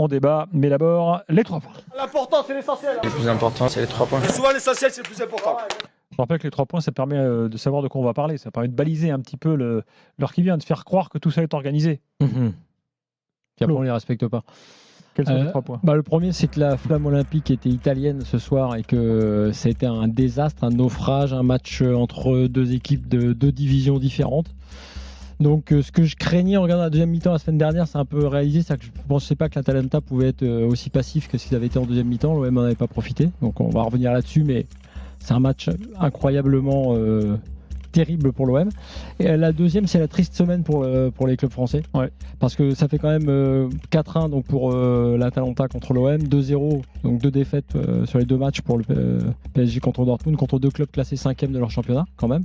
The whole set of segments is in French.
On débat, mais d'abord, les 3 points. L'important, c'est l'essentiel. Le plus important, c'est les 3 points. Et souvent, l'essentiel, c'est le plus important. Je rappelle que les 3 points, ça permet de savoir de quoi on va parler. Ça permet de baliser un petit peu l'heure qui vient, de faire croire que tout ça est organisé. Puis après, on ne les respecte pas. Quels sont les 3 points? Le premier, c'est que la flamme olympique était italienne ce soir et que ça a été un désastre, un naufrage, un match entre deux équipes de deux divisions différentes. Donc, ce que je craignais en regardant la deuxième mi-temps la semaine dernière, c'est un peu réalisé. C'est que je ne pensais pas que l'Atalanta pouvait être aussi passif que ce qu'ils avaient été en deuxième mi-temps. L'OM n'en avait pas profité. Donc, on va revenir là-dessus. Mais c'est un match incroyablement terrible pour l'OM. Et la deuxième, c'est la triste semaine pour les clubs français. Ouais. Parce que ça fait quand même 4-1 donc pour l'Atalanta contre l'OM, 2-0, donc 2 défaites sur les 2 matchs pour le PSG contre Dortmund, contre 2 clubs classés 5e de leur championnat quand même.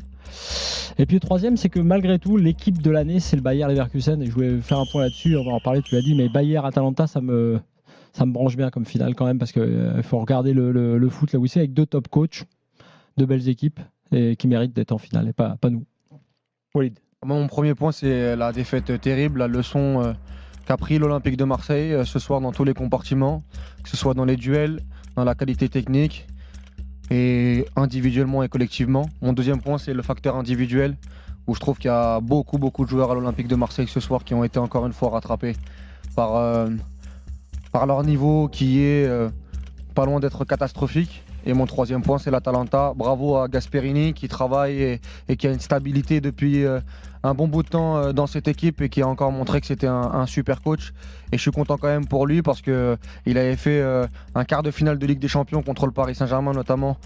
Et puis le troisième, c'est que malgré tout, l'équipe de l'année, c'est le Bayer Leverkusen. Et je voulais faire un point là-dessus, on va en parler, tu l'as dit, mais Bayer-Atalanta, ça me branche bien comme finale quand même, parce qu'il faut regarder le foot là où c'est, avec 2 top coachs, 2 belles équipes, et qui méritent d'être en finale, et pas nous. Walid. Mon premier point, c'est la défaite terrible, la leçon qu'a pris l'Olympique de Marseille ce soir dans tous les compartiments, que ce soit dans les duels, dans la qualité technique, et individuellement et collectivement. Mon deuxième point, c'est le facteur individuel, où je trouve qu'il y a beaucoup de joueurs à l'Olympique de Marseille ce soir qui ont été encore une fois rattrapés par leur niveau qui est pas loin d'être catastrophique. Et mon troisième point, c'est l'Atalanta. Bravo à Gasperini qui travaille et qui a une stabilité depuis un bon bout de temps dans cette équipe et qui a encore montré que c'était un super coach. Et je suis content quand même pour lui parce qu'il avait fait un quart de finale de Ligue des Champions contre le Paris Saint-Germain notamment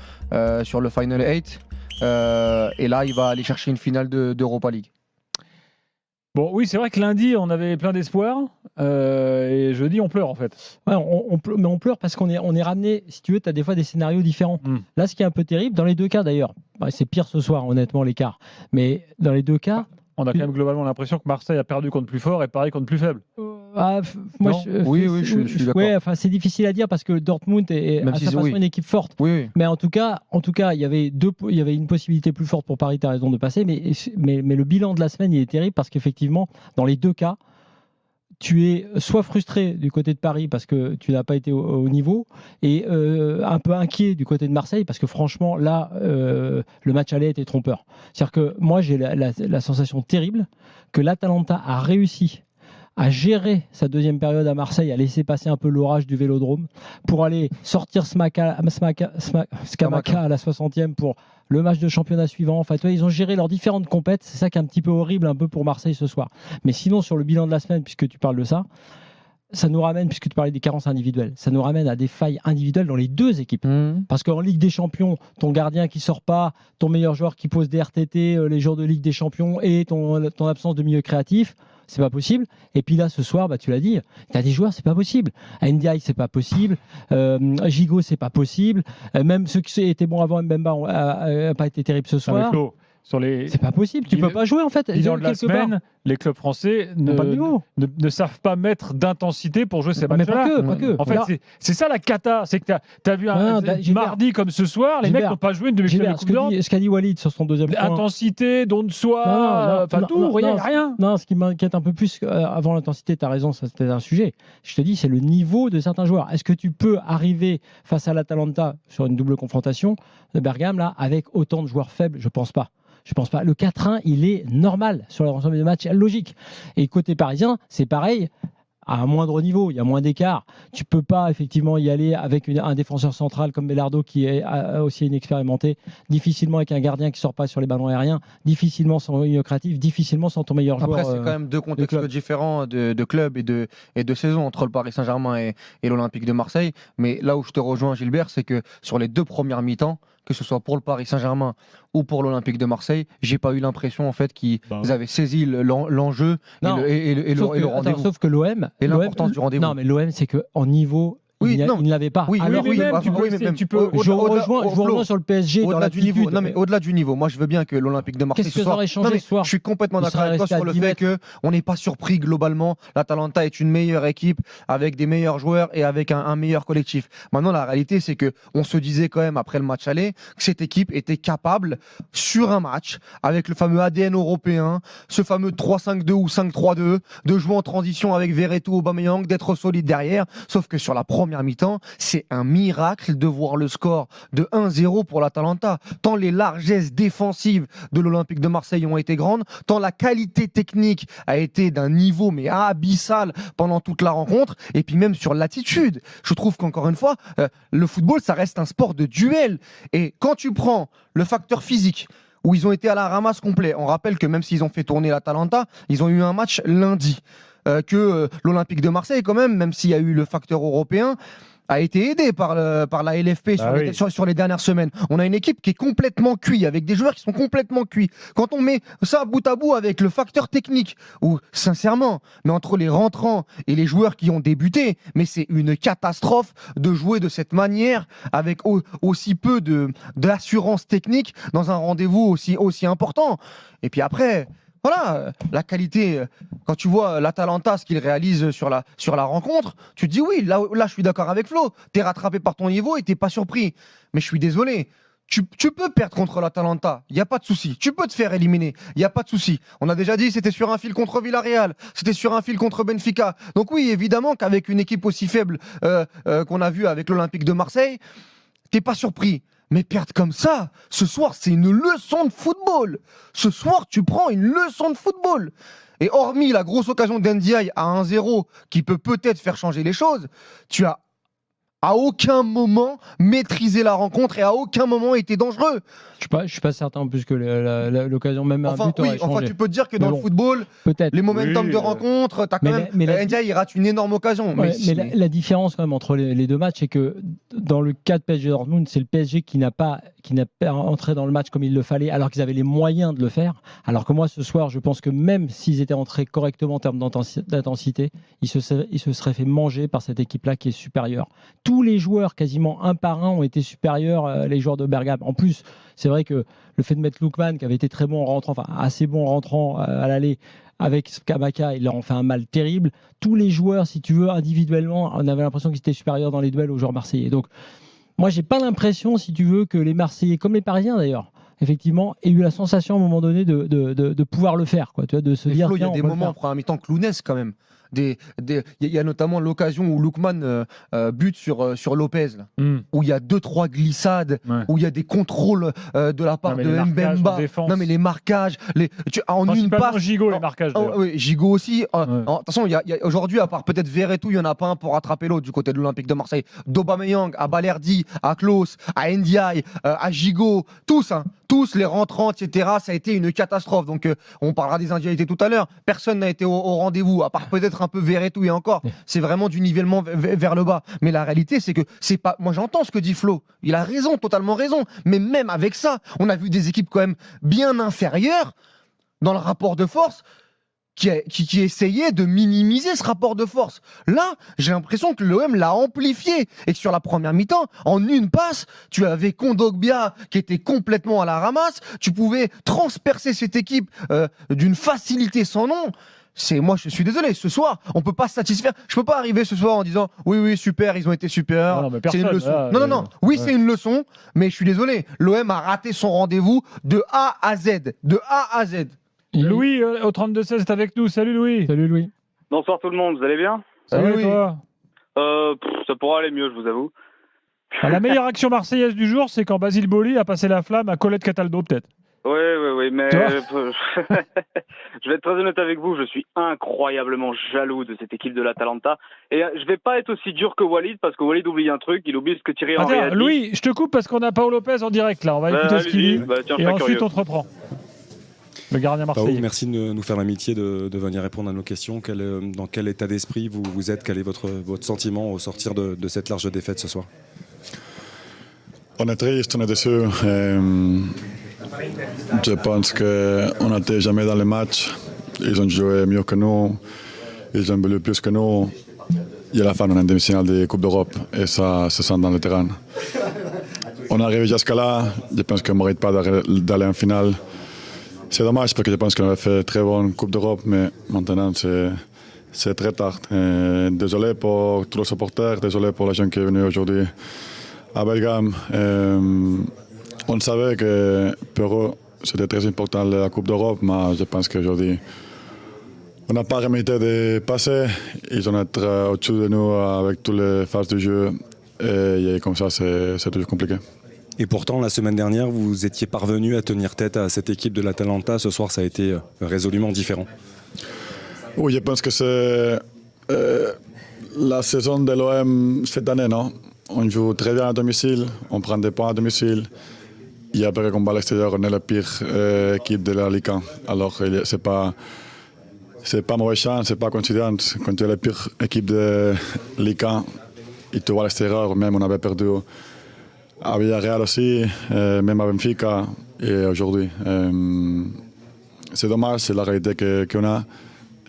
sur le Final 8. Et là, il va aller chercher une finale d'Europa League. Bon, oui, c'est vrai que lundi, on avait plein d'espoir. Et jeudi, on pleure en fait. Ouais, mais on pleure parce qu'on est ramené, si tu veux, tu as des fois des scénarios différents. Là, ce qui est un peu terrible, dans les 2 cas d'ailleurs, c'est pire ce soir, honnêtement, l'écart. Mais dans les 2 cas. On a quand même globalement l'impression que Marseille a perdu contre plus fort et Paris contre plus faible. Oui, je suis d'accord. Ouais, c'est difficile à dire parce que Dortmund est à sa façon une équipe forte. Oui. Mais en tout cas, il y avait une possibilité plus forte pour Paris, tu as raison de passer. Mais le bilan de la semaine, il est terrible parce qu'effectivement, dans les 2 cas, tu es soit frustré du côté de Paris parce que tu n'as pas été au niveau et un peu inquiet du côté de Marseille parce que franchement, là, le match aller était trompeur. C'est-à-dire que moi, j'ai la sensation terrible que l'Atalanta a réussi à gérer sa deuxième période à Marseille, à laisser passer un peu l'orage du Vélodrome pour aller sortir Scamacca à la 60e pour le match de championnat suivant. Enfin, ils ont géré leurs différentes compètes. C'est ça qui est un petit peu horrible un peu pour Marseille ce soir. Mais sinon, sur le bilan de la semaine, puisque tu parles de ça, ça nous ramène, puisque tu parlais des carences individuelles, ça nous ramène à des failles individuelles dans les 2 équipes. Parce qu'en Ligue des Champions, ton gardien qui sort pas, ton meilleur joueur qui pose des RTT les jours de Ligue des Champions et ton absence de milieu créatif, c'est pas possible. Et puis là, ce soir, tu l'as dit, tu as des joueurs, c'est pas possible. Ndiaye, c'est pas possible. Gigot, c'est pas possible. Même ceux qui étaient bons avant Mbemba n'ont pas été terribles ce soir. C'est pas possible, tu peux pas jouer en fait. Bilan de la semaine, les clubs français ne savent pas mettre d'intensité pour jouer ces matchs-là. Pas que. En fait, c'est ça la cata, c'est que tu as vu un mardi comme ce soir, les mecs n'ont pas joué une demi-finale de Coupe d'Europe. Ce qu'a dit Walid sur son deuxième point. Intensité, don de soi, rien. Non, ce qui m'inquiète un peu plus avant l'intensité, tu as raison, ça c'était un sujet. Je te dis, c'est le niveau de certains joueurs. Est-ce que tu peux arriver face à l'Atalanta sur une double confrontation de Bergame là avec autant de joueurs faibles? Je pense pas. Le 4-1, il est normal sur l'ensemble des matchs, logique. Et côté parisien, c'est pareil, à un moindre niveau, il y a moins d'écart. Tu peux pas effectivement y aller avec un défenseur central comme Belardo qui est aussi inexpérimenté, difficilement avec un gardien qui sort pas sur les ballons aériens, difficilement sans milieu créatif, difficilement sans ton meilleur joueur. Après, c'est quand même 2 contextes différents de clubs et de saisons entre le Paris Saint-Germain et l'Olympique de Marseille. Mais là où je te rejoins, Gilbert, c'est que sur les 2 premières mi-temps, que ce soit pour le Paris Saint-Germain ou pour l'Olympique de Marseille, j'ai pas eu l'impression en fait qu'ils avaient saisi l'enjeu et le rendez-vous. Sauf que l'OM et l'importance du rendez-vous. Non, mais l'OM, c'est qu'en niveau, Oui, il non. ne l'avait pas. Oui, Alors, oui, mais même, tu peux- je vous rejoins sur le PSG dans Au-delà du l'attitude. niveau, non mais au-delà du niveau, moi je veux bien que l'Olympique de Marseille Qu'est-ce que ce ça soir. aurait changé Non, mais ce soir? je suis complètement Il d'accord avec serait toi resté sur à le 10 fait mètres. qu'on n'est pas surpris globalement. L'Atalanta est une meilleure équipe avec des meilleurs joueurs et avec un meilleur collectif. Maintenant la réalité c'est que on se disait quand même après le match aller que cette équipe était capable sur un match avec le fameux ADN européen, ce fameux 3-5-2 ou 5-3-2, de jouer en transition avec Verretou, Aubameyang, d'être solide derrière. Sauf que sur la première mi-temps, c'est un miracle de voir le score de 1-0 pour l'Atalanta. Tant les largesses défensives de l'Olympique de Marseille ont été grandes, tant la qualité technique a été d'un niveau mais abyssal pendant toute la rencontre, et puis même sur l'attitude. Je trouve qu'encore une fois, le football, ça reste un sport de duel. Et quand tu prends le facteur physique, où ils ont été à la ramasse complet, on rappelle que même s'ils ont fait tourner l'Atalanta, ils ont eu un match lundi. L'Olympique de Marseille, quand même s'il y a eu le facteur européen, a été aidé par la LFP sur les dernières semaines. On a une équipe qui est complètement cuite, avec des joueurs qui sont complètement cuits. Quand on met ça bout à bout avec le facteur technique, où sincèrement, mais entre les rentrants et les joueurs qui ont débuté, mais c'est une catastrophe de jouer de cette manière, avec aussi peu d'assurance technique dans un rendez-vous aussi important. Et puis après... Voilà, la qualité, quand tu vois l'Atalanta, ce qu'il réalise sur la rencontre, tu te dis oui, là je suis d'accord avec Flo, t'es rattrapé par ton niveau et t'es pas surpris. Mais je suis désolé, tu peux perdre contre l'Atalanta, il n'y a pas de souci. Tu peux te faire éliminer, il n'y a pas de souci. On a déjà dit, c'était sur un fil contre Villarreal, c'était sur un fil contre Benfica. Donc oui, évidemment qu'avec une équipe aussi faible qu'on a vu avec l'Olympique de Marseille, t'es pas surpris. Mais perdre comme ça, ce soir, c'est une leçon de football. Ce soir, tu prends une leçon de football. Et hormis la grosse occasion d'Ndiaye à 1-0, qui peut peut-être faire changer les choses, tu as à aucun moment maîtrisé la rencontre et à aucun moment été dangereux. Je suis pas certain en plus que l'occasion même un but aurait changé. Enfin, tu peux te dire que dans Mais le football, peut-être. les momentum de rencontre, t'as quand même Ndiaye, il rate une énorme occasion. Ouais, mais la différence quand même entre les deux matchs, c'est que dans le cas de PSG Dortmund, c'est le PSG qui n'a pas entré dans le match comme il le fallait, alors qu'ils avaient les moyens de le faire. Alors que moi, ce soir, je pense que même s'ils étaient entrés correctement en termes d'intensité, ils se seraient fait manger par cette équipe-là qui est supérieure. Tous les joueurs, quasiment un par un, ont été supérieurs, les joueurs de Bergame. En plus, c'est vrai que le fait de mettre Lookman, qui avait été très bon en rentrant, enfin assez bon en rentrant à l'aller, avec Skabaka, il leur en fait un mal terrible. Tous les joueurs, si tu veux, individuellement, on avait l'impression qu'ils étaient supérieurs dans les duels aux joueurs marseillais. Donc, moi, j'ai pas l'impression, si tu veux, que les Marseillais, comme les Parisiens d'ailleurs, effectivement, aient eu la sensation à un moment donné de pouvoir le faire, quoi. Tu vois, de se dire. Il y a des moments en première mi-temps clownesques quand même. Il y a notamment l'occasion où Lookman bute sur Lopez, là, où il y a 2-3 glissades, où il y a des contrôles de la part de Mbemba. Non mais les marquages, en une passe. Gigot, les marquages. Oui, Gigot aussi. De toute façon, aujourd'hui, à part peut-être Verretou, il n'y en a pas un pour rattraper l'autre du côté de l'Olympique de Marseille. D'Aubameyang à Balerdi, à Klose, à Ndiaye, à Gigot, tous les rentrants, etc. Ça a été une catastrophe. Donc, on parlera des individualités tout à l'heure. Personne n'a été au rendez-vous, à part peut-être un peu Verretou et encore. C'est vraiment du nivellement vers le bas. Mais la réalité, c'est que c'est pas. Moi, j'entends ce que dit Flo. Il a raison, totalement raison. Mais même avec ça, on a vu des équipes quand même bien inférieures dans le rapport de force, qui essayait de minimiser ce rapport de force. Là, j'ai l'impression que l'OM l'a amplifié et que sur la première mi-temps, en une passe, tu avais Kondogbia qui était complètement à la ramasse, tu pouvais transpercer cette équipe d'une facilité sans nom. Moi, je suis désolé, ce soir, on peut pas se satisfaire. Je peux pas arriver ce soir en disant oui, super, ils ont été supérieurs. C'est une leçon. Non. Oui, c'est une leçon, mais je suis désolé. L'OM a raté son rendez-vous de A à Z. De A à Z. Louis au 32-16 est avec nous. Salut Louis. Salut Louis. Bonsoir tout le monde, vous allez bien? Salut Louis. Toi. Ça pourra aller mieux, je vous avoue. La meilleure action marseillaise du jour, c'est quand Basile Boli a passé la flamme à Colette Cataldo, peut-être. Oui, mais je vais être très honnête avec vous, je suis incroyablement jaloux de cette équipe de l'Atalanta. Et je vais pas être aussi dur que Walid, parce que Walid oublie un truc, il oublie ce que Thierry Henry a dit. Louis, je te coupe parce qu'on a Paolo Lopez en direct là, on va écouter ce qu'il dit, et ensuite on te reprend. Le gardien marseillais. Merci de nous faire l'amitié de venir répondre à nos questions. Dans quel état d'esprit vous êtes? Quel est votre sentiment au sortir de cette large défaite ce soir? On est triste, on est déçu. Je pense qu'on n'était jamais dans les matchs. Ils ont joué mieux que nous. Ils ont voulu plus que nous. et à la fin, on est en demi-finale de Coupe d'Europe et ça se sent dans le terrain. On est arrivé jusqu'à là, je pense qu'on ne mérite pas d'aller en finale. C'est dommage parce que je pense qu'on avait fait très bonne Coupe d'Europe, mais maintenant c'est très tard. Désolé pour tous les supporters, désolé pour la gens qui est venue aujourd'hui à Belgium. On savait que pour eux, c'était très important la Coupe d'Europe, mais je pense qu'aujourd'hui, on n'a pas mérité de passer. Ils ont été au-dessus de nous avec toutes les phases de jeu. Et comme ça, c'est toujours compliqué. Et pourtant, la semaine dernière, vous étiez parvenu à tenir tête à cette équipe de l'Atalanta. Ce soir, ça a été résolument différent. Oui, je pense que c'est la saison de l'OM cette année, non? On joue très bien à domicile, on prend des points à domicile. Et après, qu'on va à l'extérieur, on est la pire équipe de la Ligue 1. Alors, c'est pas mauvaise chance, c'est pas coïncidence. Quand tu es la pire équipe de Ligue 1 et tu vas à l'extérieur, même on avait perdu à Villarreal aussi, même à Benfica et aujourd'hui. C'est dommage, c'est la réalité qu'on a.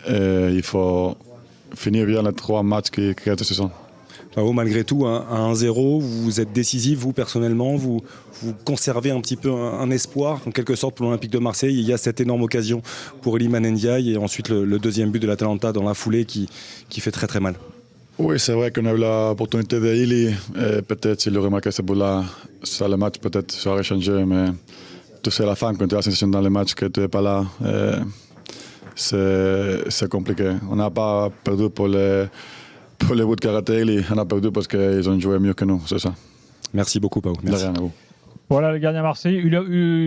Il faut finir bien les 3 matchs qui restent ce saison. Malgré tout, à 1-0, vous êtes décisif, vous personnellement, vous conservez un petit peu un espoir, en quelque sorte, pour l'Olympique de Marseille. Il y a cette énorme occasion pour Iliman Ndiaye et ensuite le deuxième but de l'Atalanta dans la foulée qui fait très très mal. Oui, c'est vrai qu'on a eu l'opportunité de Ili. Peut-être s'il aurait marqué ce but-là, ça, le match peut-être serait changé, mais tu sais, à la fin, quand tu as la sensation dans les matchs que tu n'es pas là, c'est compliqué. On n'a pas perdu pour les buts de Karaté, on a perdu parce qu'ils ont joué mieux que nous, c'est ça. Merci beaucoup, Pau. De Merci. rien à vous. Voilà, le gardien Marseille.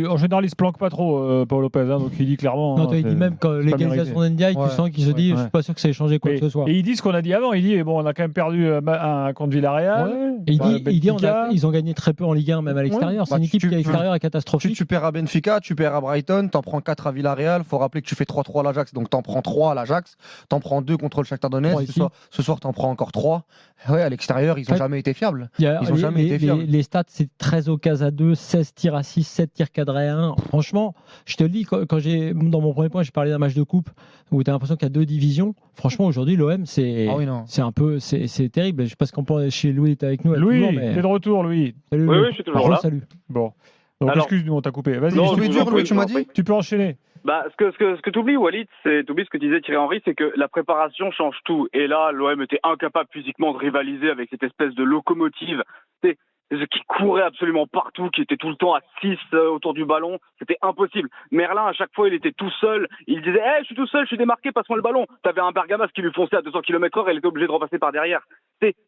En général, il se planque pas trop, Paul Lopez. Donc il dit clairement. Non, il dit même quand l'égalisation d'Ndiaye, tu sens qu'il se dit, je suis pas sûr que ça ait changé quoi que ce soit. Et il dit ce qu'on a dit avant. Il dit, bon, on a quand même perdu contre Villarreal. Et il dit, ils ont gagné très peu en Ligue 1, même à l'extérieur. C'est une équipe qui à l'extérieur est catastrophique. Tu perds à Benfica, tu perds à Brighton, t'en prends 4 à Villarreal. Il faut rappeler que tu fais 3-3 à l'Ajax, donc t'en prends 3 à l'Ajax, t'en prends 2 contre le Shakhtar Donetsk. Ce soir, t'en prends encore 3. Ouais, à l'extérieur, ils n'ont jamais été fiables. Les stats, c'est 13 occasions à 2, 16 tirs à 6, 7 tirs cadrés à 1. Franchement, je te le dis, quand dans mon premier point, j'ai parlé d'un match de coupe où tu as l'impression qu'il y a 2 divisions. Franchement, aujourd'hui, l'OM, c'est un peu, c'est terrible. Je sais pas ce qu'on pense. Chez Louis, est avec nous. Louis, t'es de retour, Louis. Salut, oui, je suis toujours là. Salut. Bon. Donc, excuse-nous, on t'a coupé. Vas-y, Louis, tu m'as dit. Tu peux enchaîner. Ce que tu oublies, Walid, t'oublies ce que disait Thierry Henry, c'est que la préparation change tout. Et là, l'OM était incapable physiquement de rivaliser avec cette espèce de locomotive qui courait absolument partout, qui était tout le temps à 6 autour du ballon. C'était impossible. Merlin, à chaque fois, il était tout seul. Il disait « je suis tout seul, je suis démarqué, passe-moi le ballon ». T'avais un Bergamas qui lui fonçait à 200 km/h et il était obligé de repasser par derrière.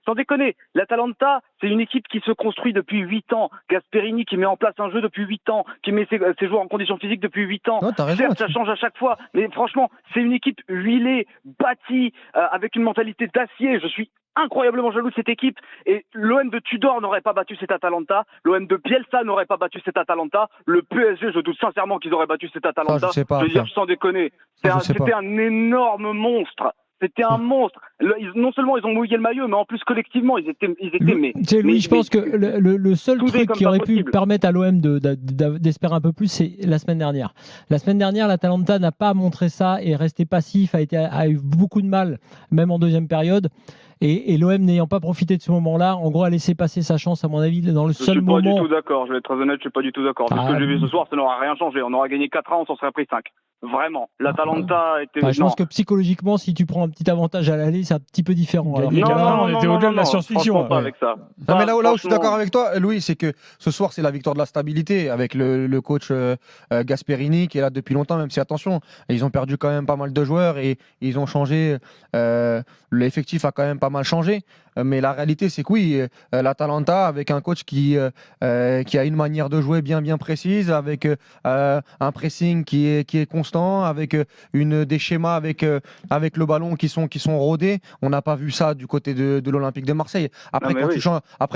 Sans déconner, l'Atalanta, c'est une équipe qui se construit depuis 8 ans. Gasperini qui met en place un jeu depuis 8 ans, qui met ses joueurs en condition physique depuis 8 ans. Non, t'as raison, certes, ça change à chaque fois, mais franchement, c'est une équipe huilée, bâtie, avec une mentalité d'acier. Je suis incroyablement jaloux de cette équipe, et l'OM de Tudor n'aurait pas battu cet Atalanta, l'OM de Bielsa n'aurait pas battu cet Atalanta, le PSG, je doute sincèrement qu'ils auraient battu cet Atalanta. Je veux dire, sans déconner, c'était un énorme monstre. C'était un monstre. Non seulement ils ont mouillé le maillot, mais en plus collectivement ils étaient. Louis, je pense que le seul truc qui aurait pu permettre à l'OM d'espérer un peu plus, c'est la semaine dernière. La semaine dernière, l'Atalanta n'a pas montré ça et est resté passif, a eu beaucoup de mal, même en deuxième période. Et l'OM n'ayant pas profité de ce moment-là, en gros, a laissé passer sa chance, à mon avis, dans le seul moment. Je suis pas du tout d'accord, je vais être très honnête, je suis pas du tout d'accord. Parce que j'ai vu ce soir, ça n'aura rien changé. On aura gagné 4-1, on s'en serait pris 5. Vraiment. L'Atalanta était. Je pense que psychologiquement, si tu prends un petit avantage à l'aller, c'est un petit peu différent. Alors, on était au-delà de la science-fiction. Pas avec ça. Non, mais là où je suis d'accord avec toi, Louis, c'est que ce soir, c'est la victoire de la stabilité avec le coach Gasperini qui est là depuis longtemps, même si, attention, ils ont perdu quand même pas mal de joueurs et ils ont changé. L'effectif a quand même pas mal changé. Mais la réalité, c'est que oui, l'Atalanta, avec un coach qui a une manière de jouer bien précise, avec un pressing qui est constant, avec des schémas avec le ballon qui sont rodés. On n'a pas vu ça du côté de l'Olympique de Marseille. Après,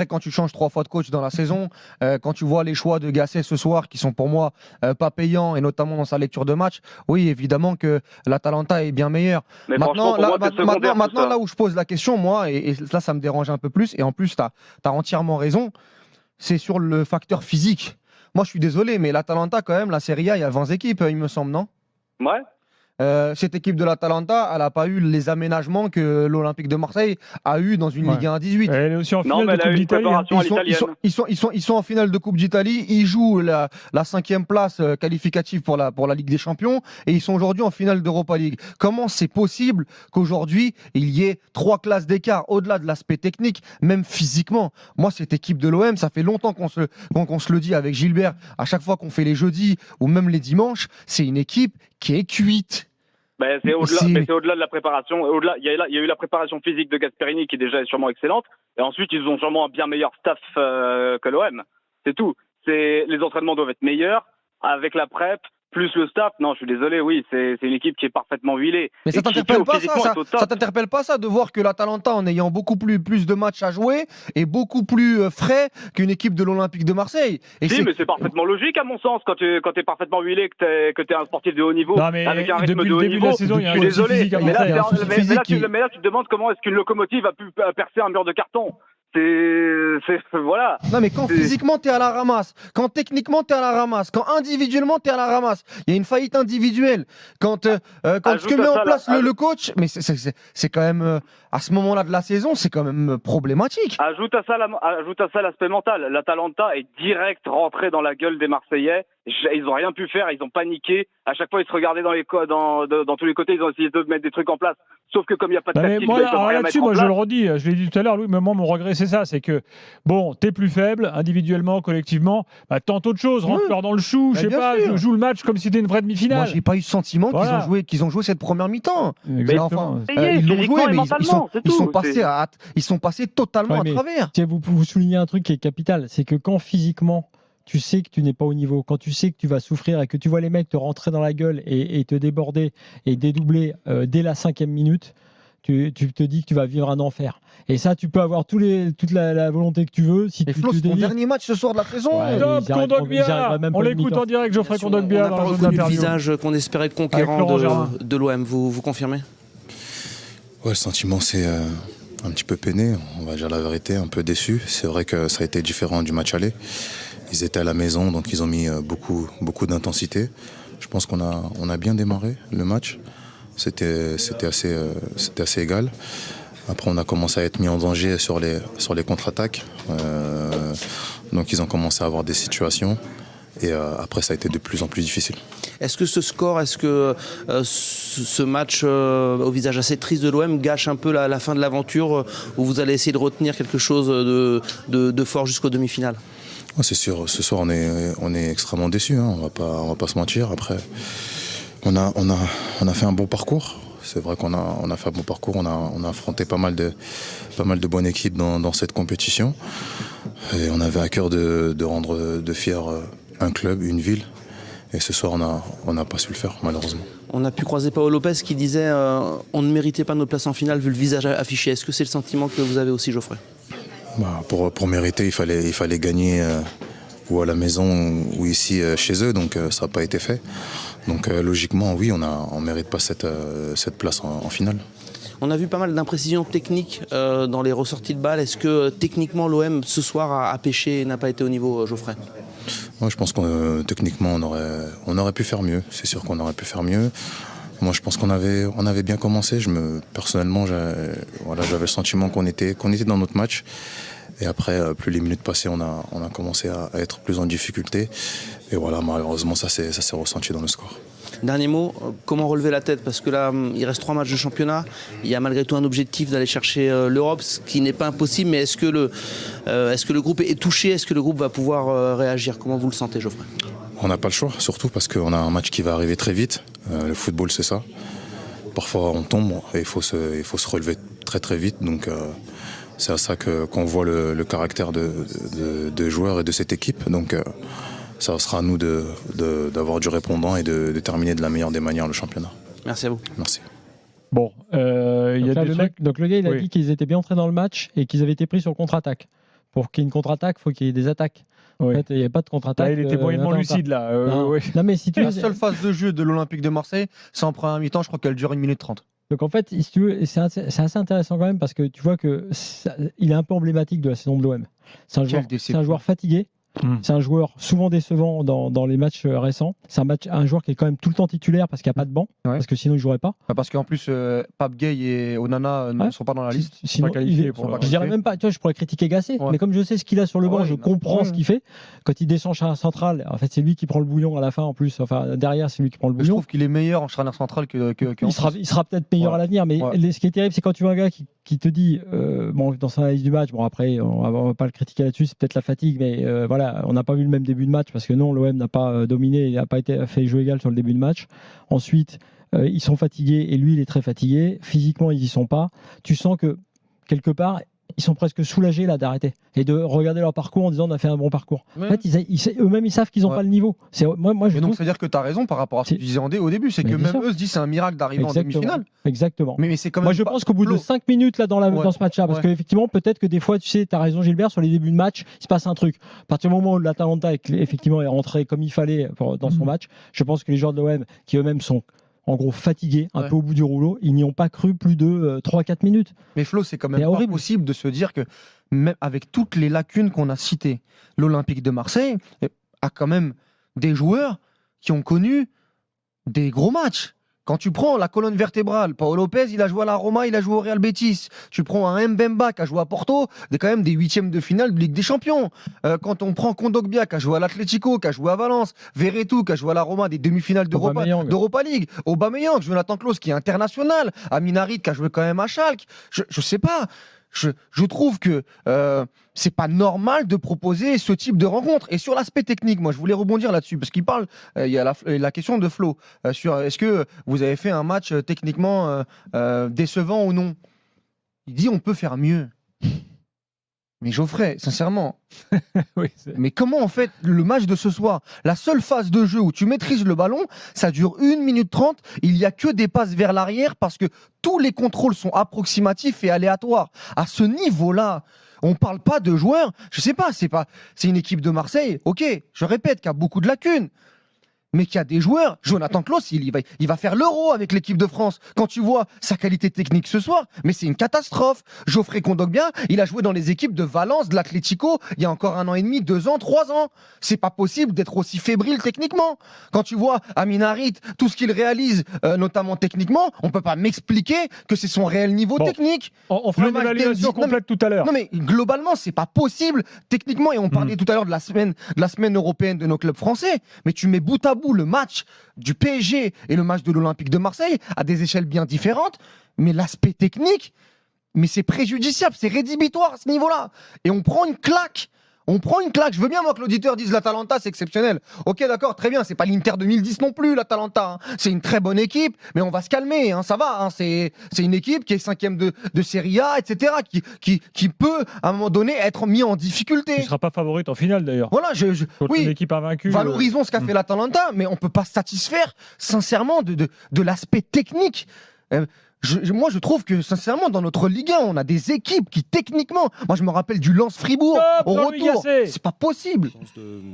quand tu changes 3 fois de coach dans la saison, quand tu vois les choix de Gasset ce soir, qui sont pour moi pas payants, et notamment dans sa lecture de match, oui, évidemment que l'Atalanta est bien meilleur. Mais maintenant, là où je pose la question, moi, et là, ça me dérange un peu plus, et en plus, tu as entièrement raison, c'est sur le facteur physique. Moi, je suis désolé, mais l'Atalanta, quand même, la Serie A, il y a 20 équipes, il me semble, non ? Ouais. cette équipe de l'Atalanta, elle n'a pas eu les aménagements que l'Olympique de Marseille a eu dans une Ligue 1 à 18. Elle est aussi en Non, finale mais de elle a Coupe eu une d'Italie. préparation à l'italienne. Ils sont en finale de Coupe d'Italie, ils jouent la 5e place qualificative pour la Ligue des Champions et ils sont aujourd'hui en finale d'Europa League. Comment c'est possible qu'aujourd'hui il y ait 3 classes d'écart au-delà de l'aspect technique, même physiquement? Moi, cette équipe de l'OM, ça fait longtemps qu'on se le dit avec Gilbert, à chaque fois qu'on fait les jeudis ou même les dimanches, c'est une équipe qui est cuite. C'est au-delà de la préparation. Il y a eu la préparation physique de Gasperini qui déjà est sûrement excellente. Et ensuite, ils ont sûrement un bien meilleur staff que l'OM. C'est tout. Les entraînements doivent être meilleurs avec la prep. Plus le staff, non, je suis désolé, oui, c'est une équipe qui est parfaitement huilée. Mais ça t'interpelle pas ça t'interpelle pas ça de voir que l'Atalanta, en ayant beaucoup plus de matchs à jouer, est beaucoup plus frais qu'une équipe de l'Olympique de Marseille. Mais c'est parfaitement logique à mon sens quand t'es parfaitement huilé, que t'es un sportif de haut niveau, avec un rythme de haut niveau. Je suis désolé, mais là tu te demandes comment est-ce qu'une locomotive a pu percer un mur de carton. Voilà. Non, mais quand physiquement t'es à la ramasse, quand techniquement t'es à la ramasse, quand individuellement t'es à la ramasse, il y a une faillite individuelle. Quand ce que met en place le coach, mais c'est quand même à ce moment-là de la saison, c'est quand même problématique. Ajoute à ça l'aspect mental. L'Atalanta est direct rentré dans la gueule des Marseillais. Ils ont rien pu faire, ils ont paniqué. À chaque fois, ils se regardaient dans tous les côtés, ils ont essayé de mettre des trucs en place. Sauf que comme il n'y a pas de tactique, là-dessus, je le redis, je l'ai dit tout à l'heure, Louis, mais moi, mon regret, c'est ça, c'est que, bon, t'es plus faible, individuellement, collectivement, tente autre chose, rentre-leur dans le chou, je sais pas, joue le match comme si c'était une vraie demi-finale. Moi, j'ai pas eu ce sentiment qu'ils ont joué cette première mi-temps. Exactement. Ils l'ont joué, mais ils sont passés totalement à travers. Vous soulignez un truc qui est capital, c'est que quand physiquement, tu sais que tu n'es pas au niveau, quand tu sais que tu vas souffrir et que tu vois les mecs te rentrer dans la gueule et te déborder et dédoubler dès la 5e minute, tu te dis que tu vas vivre un enfer. Et ça, tu peux avoir toute la volonté que tu veux. Si tu Flo, c'est ton dernier match ce soir de la saison. Top, Kondogbia. On l'écoute en direct, Geoffrey Kondogbia. On n'a pas reconnu le visage qu'on espérait conquérant de l'OM. Vous confirmez? Ouais, le sentiment, c'est un petit peu peiné, on va dire la vérité, un peu déçu. C'est vrai que ça a été différent du match aller. Ils étaient à la maison, donc ils ont mis beaucoup d'intensité. Je pense qu'on a bien démarré le match. C'était assez égal. Après, on a commencé à être mis en danger sur les contre-attaques. Donc ils ont commencé à avoir des situations. Et après, ça a été de plus en plus difficile. Est-ce que ce score, ce match au visage assez triste de l'OM gâche un peu la fin de l'aventure où vous allez essayer de retenir quelque chose de fort jusqu'aux demi-finales? C'est sûr, ce soir on est extrêmement déçus, hein. On va pas se mentir. Après, on a fait un bon parcours. C'est vrai qu'on a fait un bon parcours. On a affronté pas mal de bonnes équipes dans cette compétition. Et on avait à cœur de rendre de fiers un club, une ville. Et ce soir, on n'a pas su le faire, malheureusement. On a pu croiser Paolo Lopez qui disait on ne méritait pas notre place en finale vu le visage affiché. Est-ce que c'est le sentiment que vous avez aussi, Geoffrey? Pour mériter, il fallait gagner ou à la maison ou ici chez eux, donc ça n'a pas été fait. Donc logiquement, oui, on ne mérite pas cette place en finale. On a vu pas mal d'imprécisions techniques dans les ressorties de balles. Est-ce que techniquement l'OM ce soir a pêché et n'a pas été au niveau, Geoffrey? Moi, je pense que techniquement on aurait pu faire mieux. C'est sûr qu'on aurait pu faire mieux. Moi, je pense qu'on avait bien commencé. Personnellement, j'avais le sentiment qu'on était dans notre match. Et après, plus les minutes passaient, on a commencé à être plus en difficulté. Et voilà, malheureusement, ça s'est ressenti dans le score. Dernier mot, comment relever la tête? Parce que là, il reste 3 matchs de championnat. Il y a malgré tout un objectif d'aller chercher l'Europe, ce qui n'est pas impossible. Mais est-ce que le groupe est touché? Est-ce que le groupe va pouvoir réagir? Comment vous le sentez, Geoffrey? On n'a pas le choix, surtout parce qu'on a un match qui va arriver très vite. Le football, c'est ça. Parfois, on tombe et il faut se relever très très vite. Donc, c'est à ça qu'on voit le caractère de joueurs et de cette équipe. Donc, ça sera à nous d'avoir du répondant et de terminer de la meilleure des manières le championnat. Merci à vous. Merci. Bon, donc le gars, il a dit qu'ils étaient bien entrés dans le match et qu'ils avaient été pris sur contre-attaque. Pour qu'il y ait une contre-attaque, il faut qu'il y ait des attaques. En fait, il n'y avait pas de contre-attaque. Il était moyennement lucide là. Non, mais si tu la seule phase de jeu de l'Olympique de Marseille, c'est en première mi-temps, je crois qu'elle dure 1 minute 30. Donc en fait, si tu veux, c'est assez intéressant quand même parce que tu vois que il est un peu emblématique de la saison de l'OM. C'est un joueur fatigué, C'est un joueur souvent décevant dans les matchs récents. C'est un joueur qui est quand même tout le temps titulaire parce qu'il n'y a pas de banc, parce que sinon il ne jouerait pas. Parce qu'en plus, Pape Gay et Onana ne sont pas dans la liste. Sinon, pas qualifié je dirais même pas, tu vois, je pourrais critiquer Gasset, mais comme je sais ce qu'il a sur le banc, je comprends ce qu'il fait. Quand il descend chez un central, en fait, c'est lui qui prend le bouillon à la fin en plus. Enfin, derrière, c'est lui qui prend le bouillon. Je trouve qu'il est meilleur en charnière centrale il sera peut-être meilleur à l'avenir, mais ce qui est terrible, c'est quand tu vois un gars qui te dit, dans son analyse du match, bon après, on va pas le critiquer là-dessus, c'est peut-être la fatigue, mais voilà, on n'a pas vu le même début de match parce que non, l'OM n'a pas dominé, il n'a pas fait jeu égal sur le début de match. Ensuite, ils sont fatigués et lui, il est très fatigué. Physiquement, ils y sont pas. Tu sens que quelque part, ils sont presque soulagés là d'arrêter et de regarder leur parcours en disant on a fait un bon parcours. En fait, eux-mêmes ils savent qu'ils n'ont pas le niveau. Moi, je donc, c'est-à-dire que tu as raison par rapport à ce que tu disais au début, c'est que même eux se disent c'est un miracle d'arriver en demi-finale. Exactement. Mais c'est quand même moi, je pense qu'au bout de 5 minutes là, dans ce match-là, parce qu'effectivement, peut-être que des fois, tu sais, tu as raison Gilbert, sur les débuts de match, il se passe un truc. À partir du moment où l'Atalanta effectivement est rentré comme il fallait dans son match, je pense que les joueurs de l'OM qui eux-mêmes sont en gros fatigués, un peu au bout du rouleau, ils n'y ont pas cru plus de 3-4 minutes. Mais Flo, c'est quand même pas possible de se dire que même avec toutes les lacunes qu'on a citées, l'Olympique de Marseille a quand même des joueurs qui ont connu des gros matchs. Quand tu prends la colonne vertébrale, Paolo Lopez, il a joué à la Roma, il a joué au Real Betis. Tu prends un Mbemba qui a joué à Porto, quand même des huitièmes de finale de Ligue des Champions. Quand on prend Kondogbia qui a joué à l'Atlético, qui a joué à Valence, Verretou qui a joué à la Roma, des demi-finales d'Europa League, Aubameyang, Jonathan Klaus qui est international, Amin Harit qui a joué quand même à Schalke. Je sais pas. Je trouve que c'est pas normal de proposer ce type de rencontre. Et sur l'aspect technique, moi je voulais rebondir là-dessus parce qu'il parle, il y a la question de Flo sur est-ce que vous avez fait un match techniquement décevant ou non. Il dit on peut faire mieux. Mais Geoffrey, sincèrement, mais comment en fait le match de ce soir, la seule phase de jeu où tu maîtrises le ballon, ça dure 1 minute 30, il n'y a que des passes vers l'arrière parce que tous les contrôles sont approximatifs et aléatoires. À ce niveau-là, on parle pas de joueurs, je sais pas, c'est une équipe de Marseille, ok, je répète, qui a beaucoup de lacunes. Mais qu'il y a des joueurs, Jonathan Klaus, il va faire l'Euro avec l'équipe de France. Quand tu vois sa qualité technique ce soir, mais c'est une catastrophe. Geoffrey Kondogbia, il a joué dans les équipes de Valence, de l'Atlético, il y a encore 1 an et demi, 2 ans, 3 ans. C'est pas possible d'être aussi fébrile techniquement. Quand tu vois Amin Harit, tout ce qu'il réalise, notamment techniquement, on peut pas m'expliquer que c'est son réel niveau technique. On fera une évaluation complète tout à l'heure. Non mais globalement, c'est pas possible techniquement. Et on parlait tout à l'heure de la semaine européenne de nos clubs français. Mais tu mets bout à bout le match du PSG et le match de l'Olympique de Marseille à des échelles bien différentes, mais l'aspect technique, mais c'est préjudiciable, c'est rédhibitoire à ce niveau-là. Et on prend une claque. Je veux bien, moi, que l'auditeur dise l'Atalanta, c'est exceptionnel. Ok, d'accord, très bien. C'est pas l'Inter 2010 non plus, l'Atalanta. C'est une très bonne équipe, mais on va se calmer. Ça va. C'est une équipe qui est 5e de Serie A, etc. Qui peut, à un moment donné, être mis en difficulté. Tu ne seras pas favorite en finale, d'ailleurs. Voilà, oui. Une équipe invaincue. Valorisons ce qu'a fait l'Atalanta, mais on peut pas se satisfaire, sincèrement, de l'aspect technique. Moi, je trouve que, sincèrement, dans notre Ligue 1, on a des équipes qui, techniquement, moi, je me rappelle du Lens Fribourg, au retour, c'est pas possible.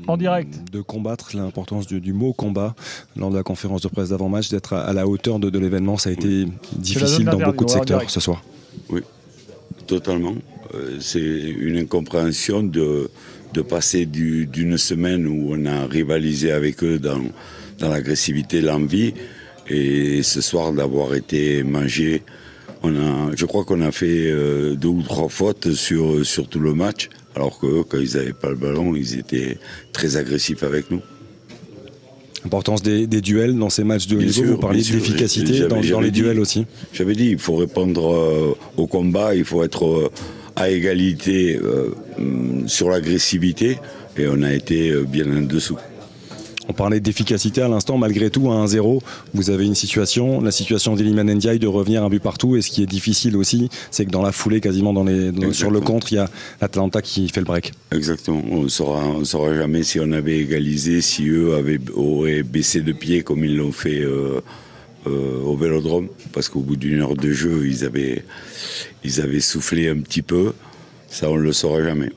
En direct. De combattre, l'importance du mot combat, lors de la conférence de presse d'avant-match, d'être à la hauteur de l'événement, ça a été difficile dans beaucoup de secteurs ce soir. Oui, totalement. C'est une incompréhension de passer d'une semaine où on a rivalisé avec eux dans l'agressivité, l'envie, et ce soir d'avoir été mangé. Je crois qu'on a fait 2 ou 3 fautes sur tout le match, alors que quand ils n'avaient pas le ballon, ils étaient très agressifs avec nous. L'importance des duels dans ces matchs de haut niveau, vous parliez d'efficacité dans les duels aussi. J'avais dit, il faut répondre au combat, il faut être à égalité sur l'agressivité, et on a été bien en dessous. On parlait d'efficacité à l'instant, malgré tout, à 1-0, vous avez la situation d'Iliman Ndiaye de revenir un but partout, et ce qui est difficile aussi, c'est que dans la foulée, quasiment sur le contre, il y a l'Atalanta qui fait le break. Exactement, on ne saura jamais si on avait égalisé, si eux auraient baissé de pied comme ils l'ont fait au Vélodrome, parce qu'au bout d'1 heure de jeu, ils avaient soufflé un petit peu, ça on ne le saura jamais.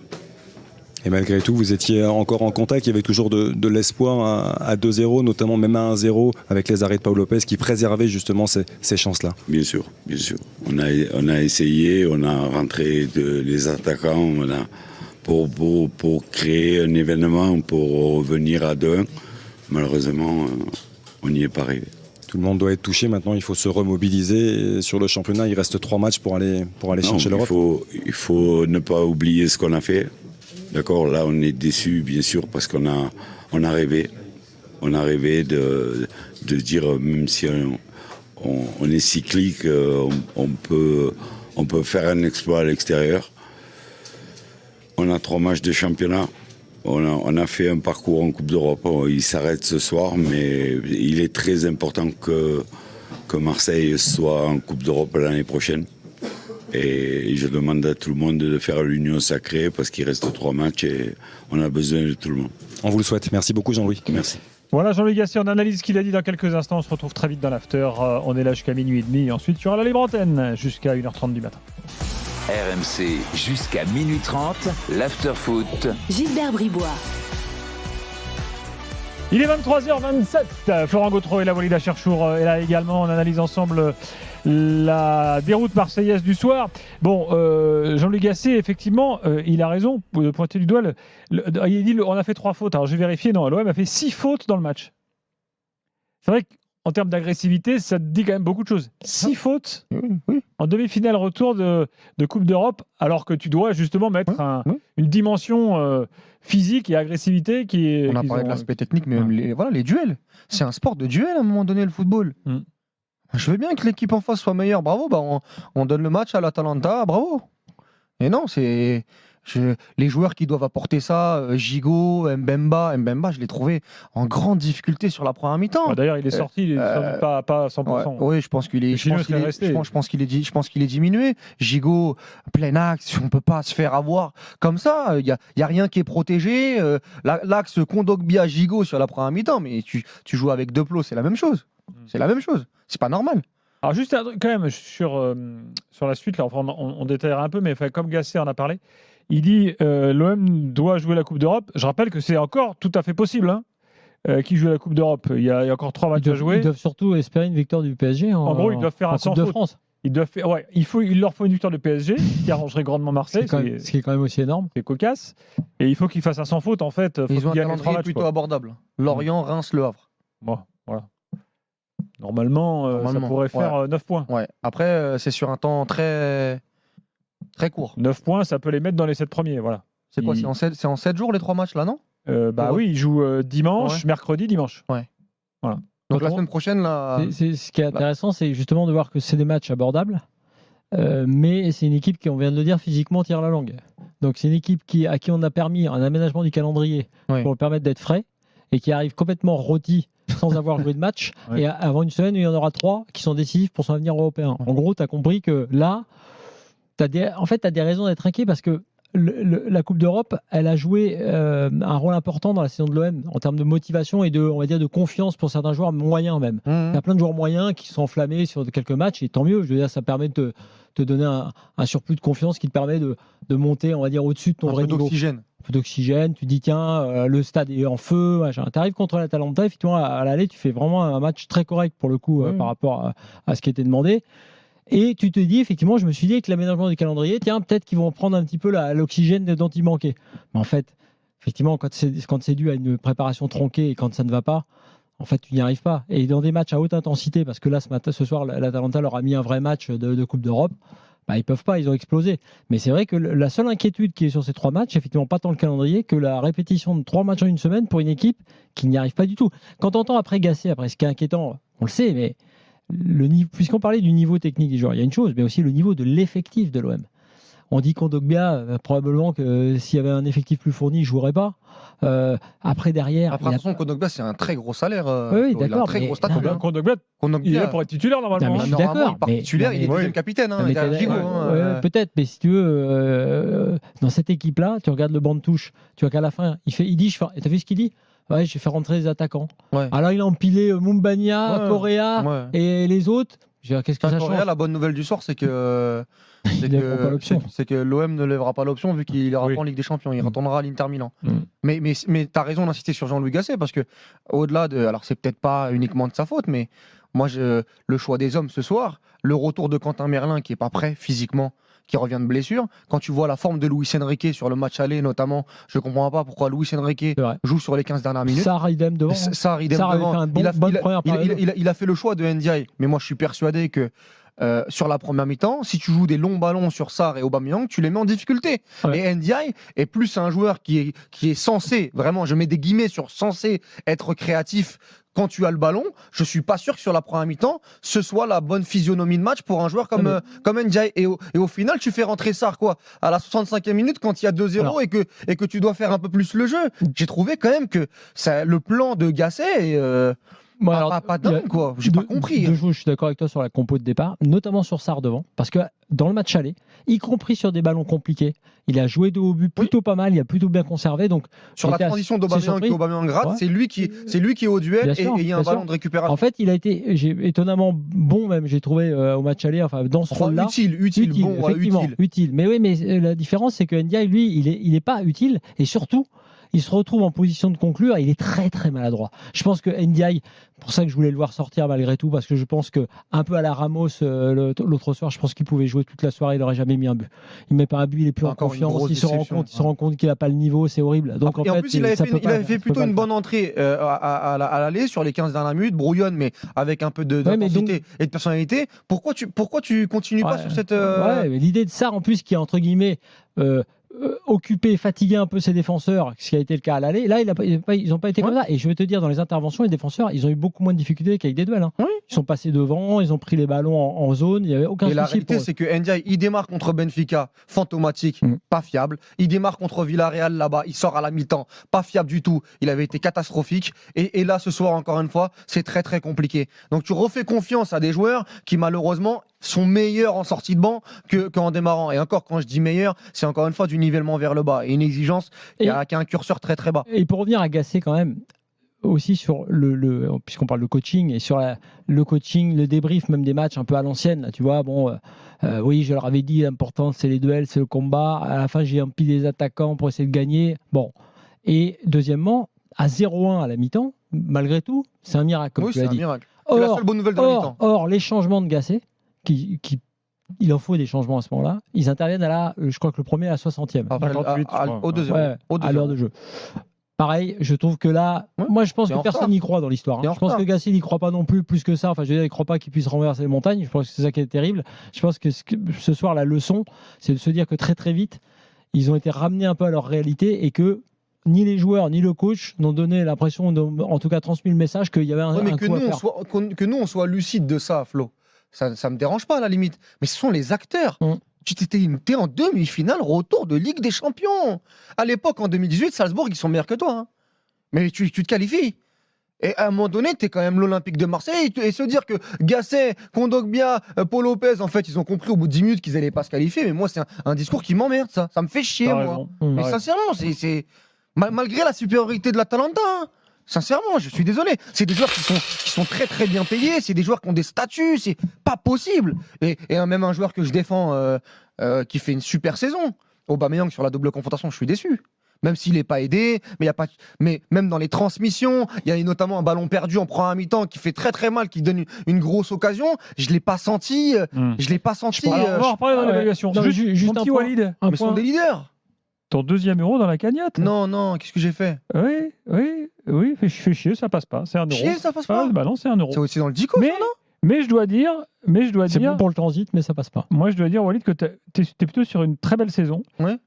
Et malgré tout, vous étiez encore en contact, il y avait toujours de l'espoir à 2-0, notamment même à 1-0, avec les arrêts de Paolo Lopez qui préservaient justement ces chances-là. Bien sûr, bien sûr. On a essayé, on a rentré les attaquants, pour créer un événement, pour revenir à 2-1. Malheureusement, on n'y est pas arrivé. Tout le monde doit être touché maintenant, il faut se remobiliser. Et sur le championnat, il reste 3 matchs pour aller chercher l'Europe. Il faut ne pas oublier ce qu'on a fait. D'accord, là on est déçus bien sûr parce qu'on a rêvé. On a rêvé de dire, même si on est cyclique, on peut faire un exploit à l'extérieur. On a 3 matchs de championnat. On a fait un parcours en Coupe d'Europe. Il s'arrête ce soir, mais il est très important que Marseille soit en Coupe d'Europe l'année prochaine. Et je demande à tout le monde de faire l'union sacrée parce qu'il reste 3 matchs et on a besoin de tout le monde. On vous le souhaite. Merci beaucoup Jean-Louis. Merci. Voilà Jean-Louis Gasset, on analyse ce qu'il a dit dans quelques instants. On se retrouve très vite dans l'after. On est là jusqu'à minuit et demi. Ensuite, il y aura la libre antenne jusqu'à 1h30 du matin. RMC jusqu'à minuit 30, l'after foot. Gilbert Bribois. Il est 23h27. Florent Gautreau et la Walida Cherchour est là également. On analyse ensemble la déroute marseillaise du soir. Bon, Jean-Louis Gasset, effectivement, il a raison de pointer du doigt. Il dit on a fait 3 fautes. Alors j'ai vérifié, non, l'OM a fait 6 fautes dans le match. C'est vrai qu'en termes d'agressivité, ça te dit quand même beaucoup de choses. 6 fautes en demi-finale retour de Coupe d'Europe, alors que tu dois justement mettre une dimension physique et agressivité qui est... On a parlé de l'aspect technique, mais même les duels. C'est un sport de duel à un moment donné, le football. Je veux bien que l'équipe en face soit meilleure, bravo. On donne le match à l'Atalanta, bravo. Et non, c'est... les joueurs qui doivent apporter ça, Gigot, Mbemba, je l'ai trouvé en grande difficulté sur la première mi-temps. D'ailleurs, il est sorti, il est pas à 100%. Oui, je pense qu'il est, je pense qu'il est diminué. Gigot, plein axe, on peut pas se faire avoir comme ça. Il y a rien qui est protégé. L'axe Kondogbia-Gigot sur la première mi-temps, mais tu joues avec 2 plots, c'est la même chose. C'est la même chose. C'est pas normal. Alors juste quand même sur la suite, là, enfin, on détaillera un peu, mais comme Gasset en a parlé. Il dit l'OM doit jouer la Coupe d'Europe. Je rappelle que c'est encore tout à fait possible qu'il joue la Coupe d'Europe. Il y a encore 3 matchs à jouer. Ils doivent surtout espérer une victoire du PSG en gros, ils doivent faire un Coupe de France. Il leur faut une victoire de PSG qui arrangerait grandement Marseille. Ce qui est quand même aussi énorme. C'est cocasse. Et il faut qu'ils fassent un sans faute en fait. Ils ont un calendrier plutôt abordable. Lorient, Reims, Le Havre. Bon, voilà. Normalement, ça pourrait faire 9 points. Ouais. Après, c'est sur un temps très court. 9 points, ça peut les mettre dans les 7 premiers. Voilà. C'est quoi C'est en 7 jours les 3 matchs là, non Oui, ils jouent dimanche, mercredi, dimanche. Ouais. Voilà. Donc la semaine prochaine, là. Ce qui est intéressant, c'est justement de voir que c'est des matchs abordables, mais c'est une équipe qui, on vient de le dire, physiquement tire la langue. Donc c'est une équipe à qui on a permis un aménagement du calendrier pour lui permettre d'être frais et qui arrive complètement rôti sans avoir joué de match. Et avant une semaine, il y en aura 3 qui sont décisifs pour son avenir européen. En gros, tu as compris que là, tu as des raisons d'être inquiet parce que la Coupe d'Europe, elle a joué un rôle important dans la saison de l'OM en termes de motivation et de confiance pour certains joueurs moyens même. Il y a plein de joueurs moyens qui sont enflammés sur quelques matchs et tant mieux. Je veux dire, ça permet de te donner un surplus de confiance qui te permet de monter, on va dire, au-dessus de ton vrai niveau. Un peu d'oxygène. Tu dis tiens, le stade est en feu. Tu arrives contre l'Atalanta, effectivement à l'aller, tu fais vraiment un match très correct pour le coup par rapport à ce qui était demandé. Et tu te dis, effectivement, je me suis dit avec l'aménagement du calendrier, tiens, peut-être qu'ils vont prendre un petit peu l'oxygène dont il manquait. Mais en fait, effectivement, quand c'est dû à une préparation tronquée et quand ça ne va pas, en fait, tu n'y arrives pas. Et dans des matchs à haute intensité, parce que là, ce soir, l'Atalanta leur a mis un vrai match de Coupe d'Europe, ils peuvent pas, ils ont explosé. Mais c'est vrai que la seule inquiétude qui est sur ces 3 matchs, effectivement, pas tant le calendrier, que la répétition de 3 matchs en une semaine pour une équipe qui n'y arrive pas du tout. Quand on entend après Gasset, ce qui est inquiétant, on le sait, mais puisqu'on parlait du niveau technique des joueurs, il y a une chose, mais aussi le niveau de l'effectif de l'OM. On dit Kondogbia, probablement que s'il y avait un effectif plus fourni, il ne jouerait pas. Après, derrière. Après, de toute façon, Kondogbia, c'est un très gros salaire. Oui, d'accord. Il a un très gros statut. Kondogbia, il est là pour être titulaire normalement. Je suis d'accord. Il est titulaire, il est deuxième capitaine. Peut-être, mais si tu veux, dans cette équipe-là, tu regardes le banc de touche, tu vois qu'à la fin, il dit, t'as vu ce qu'il dit ? Ouais, je vais faire rentrer les attaquants. Alors il a empilé Mumbania, Correa et les autres. Qu'est-ce que ça change ? La bonne nouvelle du soir, c'est que l'OM ne lèvera pas l'option vu qu'il ira pas en Ligue des Champions. Il retournera à l'Inter Milan. Mais tu as raison d'insister sur Jean-Louis Gasset parce que au-delà de, alors c'est peut-être pas uniquement de sa faute, mais moi le choix des hommes ce soir, le retour de Quentin Merlin qui est pas prêt physiquement, qui revient de blessure. Quand tu vois la forme de Luis Enrique sur le match aller, notamment, je ne comprends pas pourquoi Luis Enrique joue sur les 15 dernières minutes. Sarr idem devant. Sarr idem Sarr avait devant. fait une bonne première période. Il a fait le choix de Ndiaye, mais moi je suis persuadé que sur la première mi-temps, si tu joues des longs ballons sur Sarr et Aubameyang, tu les mets en difficulté. Ouais. Et Ndiaye est plus un joueur qui est censé, vraiment, je mets des guillemets sur censé être créatif quand tu as le ballon. Je suis pas sûr que sur la première mi-temps, ce soit la bonne physionomie de match pour un joueur comme Ndiaye. Et au final, tu fais rentrer Sarr quoi à la 65e minute quand il y a 2-0 et que tu dois faire un peu plus le jeu. J'ai trouvé quand même que le plan de Gasset pas dingue, quoi. J'ai pas compris. Je suis d'accord avec toi sur la compo de départ, notamment sur Sarr devant, parce que dans le match aller, y compris sur des ballons compliqués, il a joué de haut but plutôt pas mal, il a plutôt bien conservé. Donc sur la transition d'Aubameyang et Aubameyang gratte, c'est lui qui est au duel et il y a un ballon de récupération. En fait, il a été étonnamment bon, même j'ai trouvé au match aller, enfin dans ce rôle-là. Utile. Mais oui, mais la différence c'est que Ndiaye, lui, il est pas utile et surtout. Il se retrouve en position de conclure et il est très très maladroit. Je pense que Ndiaye, pour ça que je voulais le voir sortir malgré tout, parce que je pense que un peu à la Ramos l'autre soir, je pense qu'il pouvait jouer toute la soirée, il n'aurait jamais mis un but. Il met pas un but, il est plus en confiance, il se rend compte qu'il n'a pas le niveau, c'est horrible. Donc en plus, il avait fait plutôt une bonne entrée à l'aller sur les 15 dernières minutes, brouillonne, mais avec un peu d'intensité et de personnalité. Pourquoi tu continues pas sur cette... Ouais, mais l'idée de ça, en plus, qui est entre guillemets... occuper, fatiguer un peu ses défenseurs, ce qui a été le cas à l'aller. Là, ils n'ont pas été comme ça. Et je vais te dire, dans les interventions, les défenseurs, ils ont eu beaucoup moins de difficultés qu'avec des duels. Ils sont passés devant, ils ont pris les ballons en zone. Il n'y avait aucun souci. Et la réalité, c'est que Ndiaye, il démarre contre Benfica, fantomatique, pas fiable. Il démarre contre Villarreal là-bas, il sort à la mi-temps, pas fiable du tout. Il avait été catastrophique. Et là, ce soir, encore une fois, c'est très très compliqué. Donc tu refais confiance à des joueurs qui, malheureusement, sont meilleurs en sortie de banc qu'en démarrant. Et encore, quand je dis meilleur, c'est encore une fois du nivellement vers le bas et une exigence qui a un curseur très très bas. Et pour revenir à Gasset quand même, aussi sur puisqu'on parle de coaching et sur le coaching, le débrief même des matchs un peu à l'ancienne, là, tu vois, oui, je leur avais dit l'important c'est les duels, c'est le combat. À la fin, j'ai empilé les attaquants pour essayer de gagner. Bon. Et deuxièmement, à 0-1 à la mi-temps, malgré tout, c'est un miracle, comme tu l'as dit. Miracle. C'est la seule bonne nouvelle de la mi-temps. Or, les changements de Gasset, il en faut des changements à ce moment-là. Ils interviennent je crois que le premier à la 60e. Au deuxième. À l'heure de jeu. Pareil, je trouve que là, moi je pense que personne n'y croit dans l'histoire. Je pense que Gasset n'y croit pas non plus que ça. Enfin, je veux dire, il ne croit pas qu'il puisse renverser les montagnes. Je pense que c'est ça qui est terrible. Je pense que ce soir, la leçon, c'est de se dire que très très vite, ils ont été ramenés un peu à leur réalité et que ni les joueurs ni le coach n'ont donné l'impression, en tout cas transmis le message qu'il y avait un coup à faire. Que nous, on soit lucide de ça, Flo. Ça me dérange pas à la limite. Mais ce sont les acteurs. T'es en demi-finale, retour de Ligue des Champions. À l'époque, en 2018, Salzbourg, ils sont meilleurs que toi. Mais tu te qualifies. Et à un moment donné, t'es quand même l'Olympique de Marseille. Et se dire que Gasset, Kondogbia, Paul Lopez, en fait, ils ont compris au bout de 10 minutes qu'ils allaient pas se qualifier. Mais moi, c'est un discours qui m'emmerde, ça. Ça me fait chier, moi. Mais sincèrement, c'est malgré la supériorité de l'Atalanta. Sincèrement, je suis désolé. C'est des joueurs qui sont très très bien payés. C'est des joueurs qui ont des statuts. C'est pas possible. Et même un joueur que je défends qui fait une super saison, Aubameyang sur la double confrontation, je suis déçu. Même s'il n'est pas aidé, mais même dans les transmissions, il y a notamment un ballon perdu en première mi-temps qui fait très très mal, qui donne une grosse occasion. Je l'ai pas senti. Je l'ai pas senti. On va reparler dans l'évaluation. Juste un petit Walid. Mais sont des leaders. Ton deuxième euro dans la cagnotte. Non, qu'est-ce que j'ai fait? Oui, fais chier, ça passe pas. C'est 1 euro. Chier, ça passe pas. Bah non, c'est 1 euro. C'est aussi dans le Dico, non? Mais je dois dire, c'est bon pour le transit, mais ça passe pas. Moi, je dois dire, Walid, que t'es plutôt sur une très belle saison,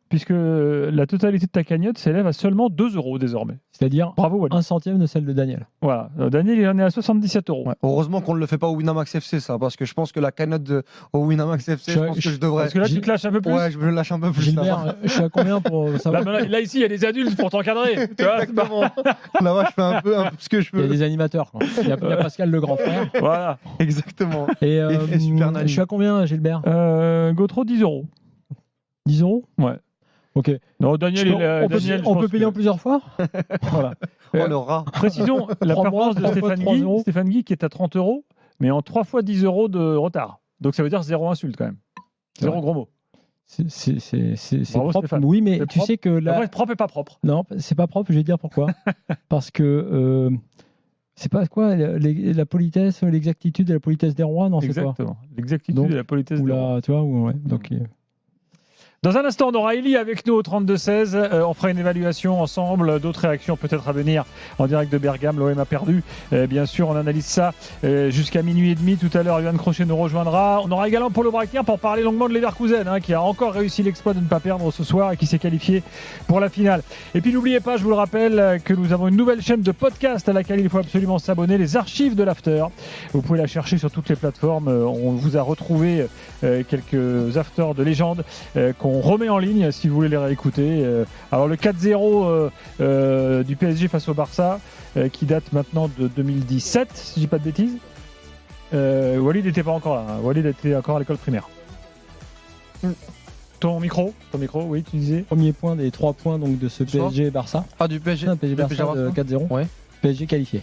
puisque la totalité de ta cagnotte s'élève à seulement 2 euros désormais. C'est-à-dire bravo, Walid. 1 centième de celle de Daniel. Voilà, Daniel, il en est à 77 euros. Heureusement qu'on ne le fait pas au Winamax FC, ça, parce que je pense que la cagnotte au Winamax FC, je pense que je devrais. Parce que là, tu te lâches un peu plus. Ouais, je me lâche un peu plus. Gilbert, je suis à combien pour savoir? Là, ici, il y a des adultes pour t'encadrer. Exactement. Là-bas, je fais un peu ce que je veux. Il y a des animateurs. Il y a Pascal, le grand frère. Voilà. Exactement. Et je suis à combien, Gilbert? Gautreau, 10 euros. 10 euros? Ouais. Ok. Non, Daniel, on peut payer en plusieurs fois. Voilà. Le rat. Précisons la performance de Stéphane Guy qui est à 30 euros, mais en 3 fois 10 euros de retard. Donc ça veut dire 0 insulte quand même. 0 gros mot. C'est Bravo, propre. Stéphane. Oui, mais tu sais que là. Après, propre et pas propre. Non, c'est pas propre. Je vais te dire pourquoi. Parce que. C'est pas quoi la politesse, l'exactitude et la politesse des rois, non, c'est quoi? Exactement. L'exactitude et la politesse des rois. Tu vois, ouais. Donc, Dans un instant, on aura Eli avec nous au 32-16. On fera une évaluation ensemble. D'autres réactions peut-être à venir en direct de Bergame. L'OM a perdu. Bien sûr, on analyse ça jusqu'à minuit et demi. Tout à l'heure, Johan Crochet nous rejoindra. On aura également Paulo Braquer pour parler longuement de Leverkusen, qui a encore réussi l'exploit de ne pas perdre ce soir et qui s'est qualifié pour la finale. Et puis n'oubliez pas, je vous le rappelle, que nous avons une nouvelle chaîne de podcast à laquelle il faut absolument s'abonner, les archives de l'After. Vous pouvez la chercher sur toutes les plateformes. On vous a retrouvé quelques afters de légende qu'on remet en ligne si vous voulez les réécouter. Alors le 4-0 du PSG face au Barça, qui date maintenant de 2017, si je dis pas de bêtises. Walid n'était pas encore là. Walid était encore à l'école primaire. Ton micro, oui, tu disais. Premier point des 3 points donc de ce PSG-Barça. Ah, du PSG. PSG-Barça de 4-0. Ouais. PSG qualifié.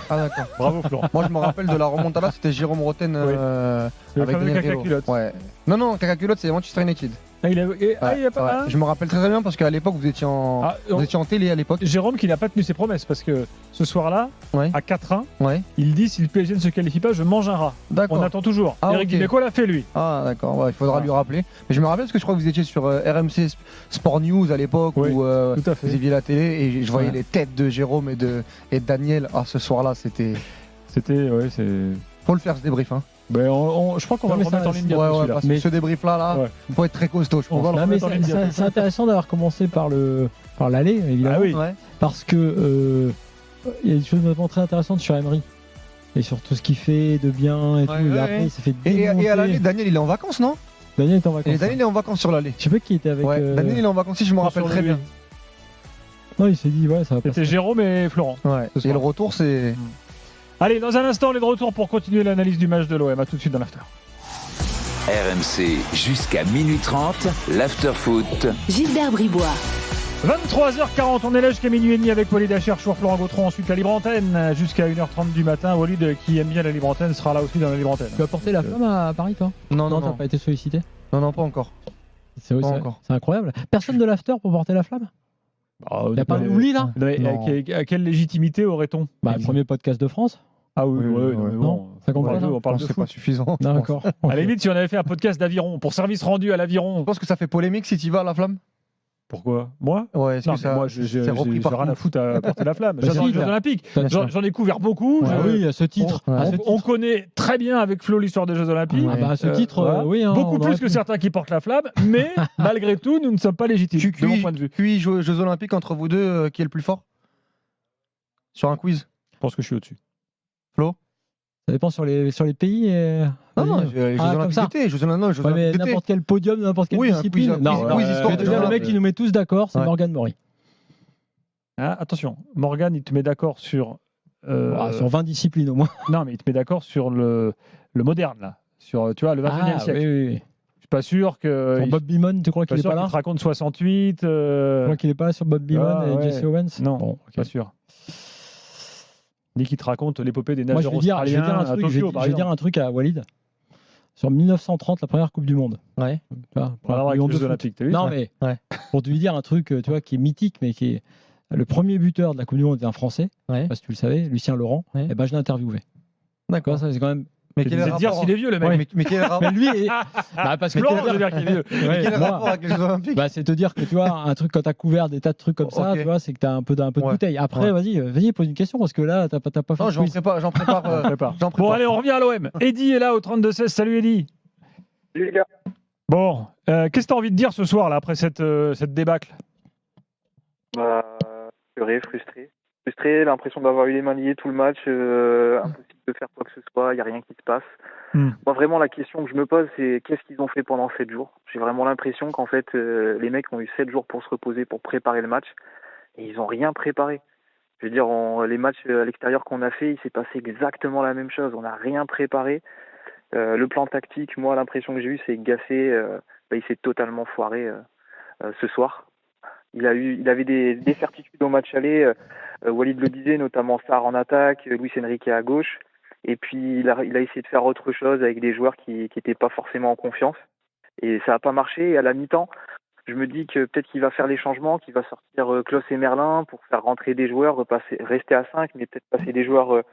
Ah, d'accord. Bravo Florent. Moi, je me rappelle de la remontada, c'était Jérôme Roten avec fameux Daniel caca Grillo. culotte. Ouais. Non, caca culotte, c'est Manchester United. Il a pas. Je me rappelle très bien parce qu'à l'époque, vous étiez en télé à l'époque. Jérôme qui n'a pas tenu ses promesses parce que ce soir-là, à 4-1, il dit si le PSG ne se qualifie pas, je mange un rat. D'accord. On attend toujours. Eric okay. Dimeco l'a fait lui. Ah d'accord, il faudra lui rappeler. Mais je me rappelle parce que je crois que vous étiez sur RMC Sport News à l'époque où tout à fait. vous aviez la télé et je voyais les têtes de Jérôme et de Daniel. Ah, ce soir-là, c'était. Faut le faire ce débrief. Hein. Ben je crois qu'on va le remettre en ligne bientôt. Parce que ce débrief-là, faut être très costaud, je pense. On va le remettre en ligne bientôt. C'est intéressant d'avoir commencé par l'aller, évidemment. Ah oui. Parce que il y a des choses vraiment très intéressantes sur Emery. Et sur tout ce qu'il fait de bien et tout. Et après, il s'est fait démonter. Et à l'aller, Daniel, il est en vacances, non? Daniel est en vacances. Et Daniel est en vacances sur l'aller. Je sais pas qui était avec. Daniel, il est en vacances, si je me rappelle très bien. Non, il s'est dit, ça va passer. C'était Jérôme et Florent. Ouais. Et le retour, c'est. Allez, dans un instant, on est de retour pour continuer l'analyse du match de l'OM. A tout de suite dans l'after. RMC jusqu'à minuit 30, l'after foot. Gilbert Bribois. 23h40, on est là jusqu'à minuit et demi avec Walid Acharchour, Florent Gautron, ensuite la libre antenne jusqu'à 1h30 du matin. Walid, qui aime bien la libre antenne, sera là aussi dans la libre antenne. Tu as porté la flamme à Paris, toi? Non, t'as pas été sollicité? Non, pas encore. C'est incroyable. Personne de l'after pour porter la flamme? Il n'y a pas d'oubli là? À quelle légitimité aurait-on? Le premier podcast de France. Ah oui, non, ça compte pas. On parle de c'est foot. pas suffisant. D'accord. À la limite, si on avait fait un podcast d'aviron, pour service rendu à l'aviron. Je pense que ça fait polémique si tu vas à la flamme. Pourquoi? Moi? Ouais, est-ce que ça. Moi, j'ai repris par rien à foutre à porter la flamme. Bah, J'adore les Jeux Olympiques. J'en ai couvert beaucoup. Oui, à ce titre. On connaît très bien avec Flo l'histoire des Jeux Olympiques. À ce titre, oui. Beaucoup plus que certains qui portent la flamme, mais malgré tout, nous ne sommes pas légitimes, de mon point de vue. Puis, Jeux Olympiques entre vous deux, qui est le plus fort? Sur un quiz? Je pense que je suis au-dessus. Flo? Ça dépend sur les pays. Non, les Jeux Olympiques d'été. Mais n'importe quel podium, n'importe quelle discipline. Le mec qui nous met tous d'accord, c'est Morgan Mori. Attention, Morgan, il te met d'accord sur. Sur 20 disciplines au moins. Non, mais il te met d'accord sur le moderne, là. Sur, tu vois, le 21e siècle. Oui. Je suis pas sûr que. Sur Bob Beamon, tu crois qu'il est pas là? Il te raconte 68. Tu crois qu'il est pas là sur Bob Beamon et Jesse Owens? Non, pas sûr. Ni qui te raconte l'épopée des nageurs australiens à Tokyo, par exemple. Je vais dire un truc à Walid. Sur 1930, la première Coupe du Monde. Ouais. Avec les Jeux Olympiques, t'as vu? Non, mais pour te lui dire un truc, tu vois, qui est mythique, mais qui est le premier buteur de la Coupe du Monde était un Français. Parce que tu le savais, Lucien Laurent. Et ben je l'ai interviewé. D'accord. Ça c'est quand même. Mais quel est le dire s'il est vieux le mec. Mais quel est le rapport? Mais lui, parce que Florent, je veux dire qu'il est vieux. Quel est le rapport avec les Jeux Olympiques? C'est te dire que tu vois un truc quand t'as couvert des tas de trucs comme ça, tu vois, c'est que t'as un peu de bouteille. Après, vas-y, pose une question parce que là, t'as pas fait. Non, j'en prépare. Bon, allez, on revient à l'OM. Eddy est là au 32-16. Salut Eddy. Salut les gars. Bon, qu'est-ce que t'as envie de dire ce soir là après cette débâcle? Frustré, l'impression d'avoir eu les mains liées tout le match, impossible de faire quoi que ce soit, il n'y a rien qui se passe. Moi vraiment la question que je me pose c'est qu'est-ce qu'ils ont fait pendant 7 jours? J'ai vraiment l'impression qu'en fait les mecs ont eu 7 jours pour se reposer, pour préparer le match et ils n'ont rien préparé. Je veux dire, les matchs à l'extérieur qu'on a fait, il s'est passé exactement la même chose, on n'a rien préparé. Le plan tactique, moi l'impression que j'ai eue c'est que Gassé, il s'est totalement foiré ce soir. Il avait des certitudes au match aller. Walid le disait, notamment Sarr en attaque, Luis Enrique à gauche. Et puis il a essayé de faire autre chose avec des joueurs qui n'étaient pas forcément en confiance. Et ça n'a pas marché. Et à la mi-temps, je me dis que peut-être qu'il va faire les changements, qu'il va sortir Klose et Merlin pour faire rentrer des joueurs, rester à 5, mais peut-être passer des joueurs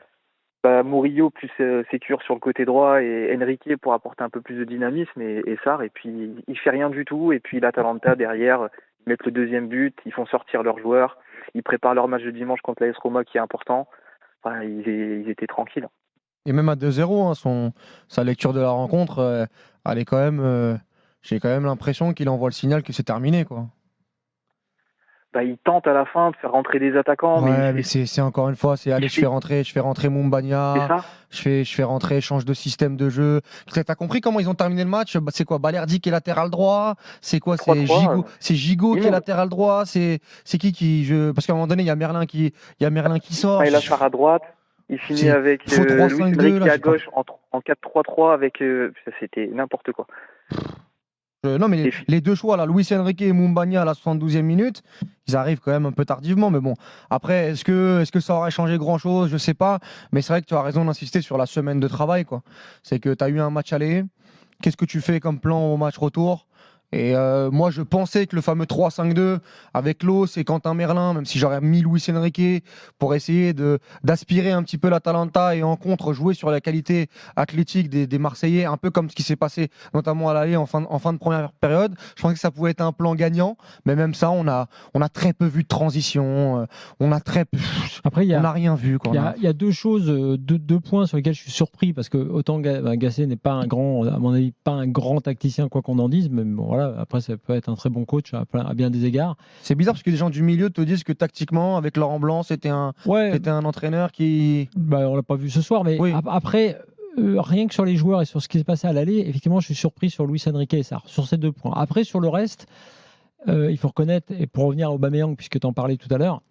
Murillo plus Sécure sur le côté droit et Enrique pour apporter un peu plus de dynamisme et Sarr. Et puis, il fait rien du tout. Et puis, l'Atalanta, derrière, ils mettent le deuxième but, ils font sortir leurs joueurs, ils préparent leur match de dimanche contre l'AS Roma qui est important. Enfin, ils étaient tranquilles. Et même à 2-0, sa lecture de la rencontre, elle est quand même. J'ai quand même l'impression qu'il envoie le signal que c'est terminé, quoi. Il tente à la fin de faire rentrer des attaquants. Ouais, mais c'est encore une fois, je fais rentrer Mumbagna, je fais rentrer, change de système de jeu. T'as compris comment ils ont terminé le match? C'est quoi, Balerdi qui est latéral droit? C'est quoi, c'est Gigot qui est latéral droit? C'est qui parce qu'à un moment donné, il y a Merlin qui sort. Il a Sarr à droite. Il finit avec Luis Enrique à gauche en 4-3-3 avec ça, c'était n'importe quoi. Non, mais les deux choix, là, Luis Enrique et Mumbagna à la 72e minute, ils arrivent quand même un peu tardivement. Mais bon, après, est-ce que ça aurait changé grand-chose? Je sais pas. Mais c'est vrai que tu as raison d'insister sur la semaine de travail, quoi. C'est que tu as eu un match aller. Qu'est-ce que tu fais comme plan au match retour? Et moi, je pensais que le fameux 3-5-2 avec Los et Quentin Merlin, même si j'aurais mis Luis Enrique pour essayer d'aspirer un petit peu l'Atalanta et en contre jouer sur la qualité athlétique des Marseillais, un peu comme ce qui s'est passé notamment à l'aller en fin de première période. Je pensais que ça pouvait être un plan gagnant, mais même ça, on a très peu vu de transition. On a rien vu. Il y a deux choses, deux points sur lesquels je suis surpris parce que autant Gasset n'est pas à mon avis, pas un grand tacticien, quoi qu'on en dise, mais bon, voilà. Après, ça peut être un très bon coach à bien des égards. C'est bizarre parce que les gens du milieu te disent que tactiquement, avec Laurent Blanc, c'était un entraîneur qui. On l'a pas vu ce soir, mais oui. Après, rien que sur les joueurs et sur ce qui s'est passé à l'aller, effectivement, je suis surpris sur Luis Enrique et Sarr, sur ces deux points. Après, sur le reste, il faut reconnaître, et pour revenir à Aubameyang, puisque tu en parlais tout à l'heure,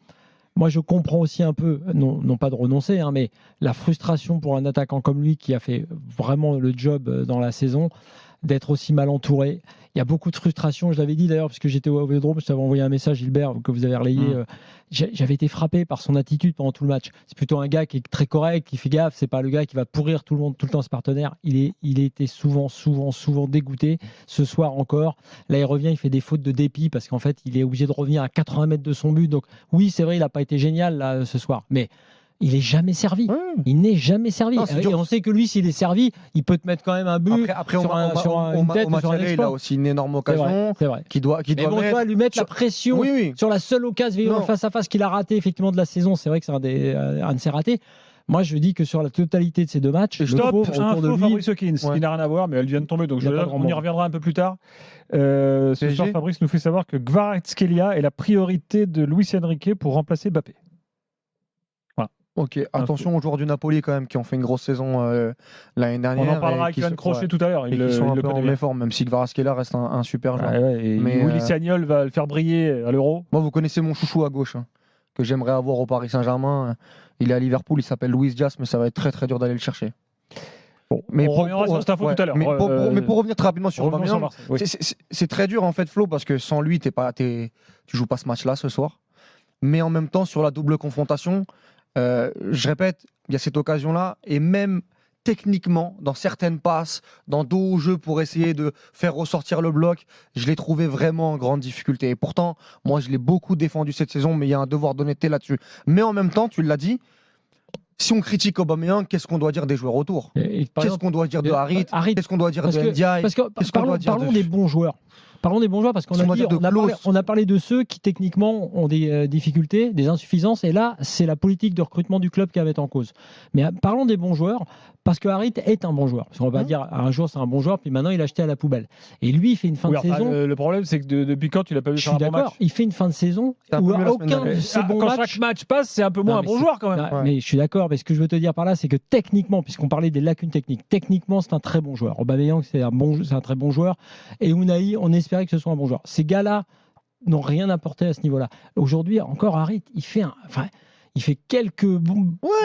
moi, je comprends aussi un peu, non pas de renoncer, mais la frustration pour un attaquant comme lui qui a fait vraiment le job dans la saison, d'être aussi mal entouré. Il y a beaucoup de frustration, je l'avais dit d'ailleurs, parce que j'étais au Vélodrome, je t'avais envoyé un message, Gilbert, que vous avez relayé. J'avais été frappé par son attitude pendant tout le match. C'est plutôt un gars qui est très correct, qui fait gaffe, c'est pas le gars qui va pourrir tout le temps ce partenaire. Il était souvent dégoûté. Ce soir encore, là il revient, il fait des fautes de dépit, parce qu'en fait, il est obligé de revenir à 80 mètres de son but. Donc oui, c'est vrai, il n'a pas été génial là, ce soir, mais il n'est jamais servi. Il n'est jamais servi. Et on sait que lui, s'il est servi, il peut te mettre quand même un but après sur une tête ou sur un exploit. Il a aussi une énorme occasion qui doit mais bon, tu vois, lui mettre la pression sur la seule occasion face à face qu'il a raté effectivement de la saison, c'est vrai que c'est un de ses ratés. Moi, je dis que sur la totalité de ces deux matchs, Stop, info Fabrice Hawkins, qui n'a rien à voir, mais elle vient de tomber, donc on y reviendra un peu plus tard. Ce soir, Fabrice nous fait savoir que Kvaratskhelia est la priorité de Luis Enrique pour remplacer Mbappé. Ok, attention aux joueurs du Napoli quand même qui ont fait une grosse saison l'année dernière. On en parlera avec Yoann Crochet tout à l'heure. Ils sont un peu en méforme, même si Kvaratskhelia reste un super joueur. Mais Willy Sagnol va le faire briller à l'Euro. Moi, vous connaissez mon chouchou à gauche, que j'aimerais avoir au Paris Saint-Germain. Il est à Liverpool, il s'appelle Luis Diaz, mais ça va être très très dur d'aller le chercher. Bon, mais on reviendra sur cette info tout à l'heure. Mais pour revenir très rapidement sur Aubameyang, c'est très dur en fait, Flo, parce que sans lui, tu joues pas ce match-là ce soir. Mais en même temps, sur la double confrontation, je répète, il y a cette occasion-là, et même techniquement, dans certaines passes, dans d'autres jeux pour essayer de faire ressortir le bloc, je l'ai trouvé vraiment en grande difficulté. Et pourtant, moi, je l'ai beaucoup défendu cette saison, mais il y a un devoir d'honnêteté là-dessus. Mais en même temps, tu l'as dit, si on critique Aubameyang, qu'est-ce qu'on doit dire des joueurs autour? Qu'est-ce qu'on doit dire de Harit? Qu'est-ce qu'on doit dire de Ndiaye? Parlons des bons joueurs. Parlons des bons joueurs parce qu'on a parlé de ceux qui techniquement ont des difficultés, des insuffisances, et là c'est la politique de recrutement du club qui va être en cause. Mais parlons des bons joueurs parce que Harit est un bon joueur. Parce qu'on va pas dire un jour c'est un bon joueur puis maintenant il a acheté à la poubelle. Et lui il fait une fin de saison. Le problème c'est que depuis quand tu l'as pas vu faire un bon match? Il fait une fin de saison où aucun de ses bons matchs. Quand chaque match passe, c'est un peu moins un bon joueur quand même. Mais je suis d'accord. Mais ce que je veux te dire par là, c'est que techniquement, puisqu'on parlait des lacunes techniques, techniquement c'est un très bon joueur. Aubameyang c'est un très bon joueur. Et Unai, on espérait que ce soit un bon joueur. Ces gars-là n'ont rien apporté à ce niveau-là. Aujourd'hui, encore Harit, il fait quelques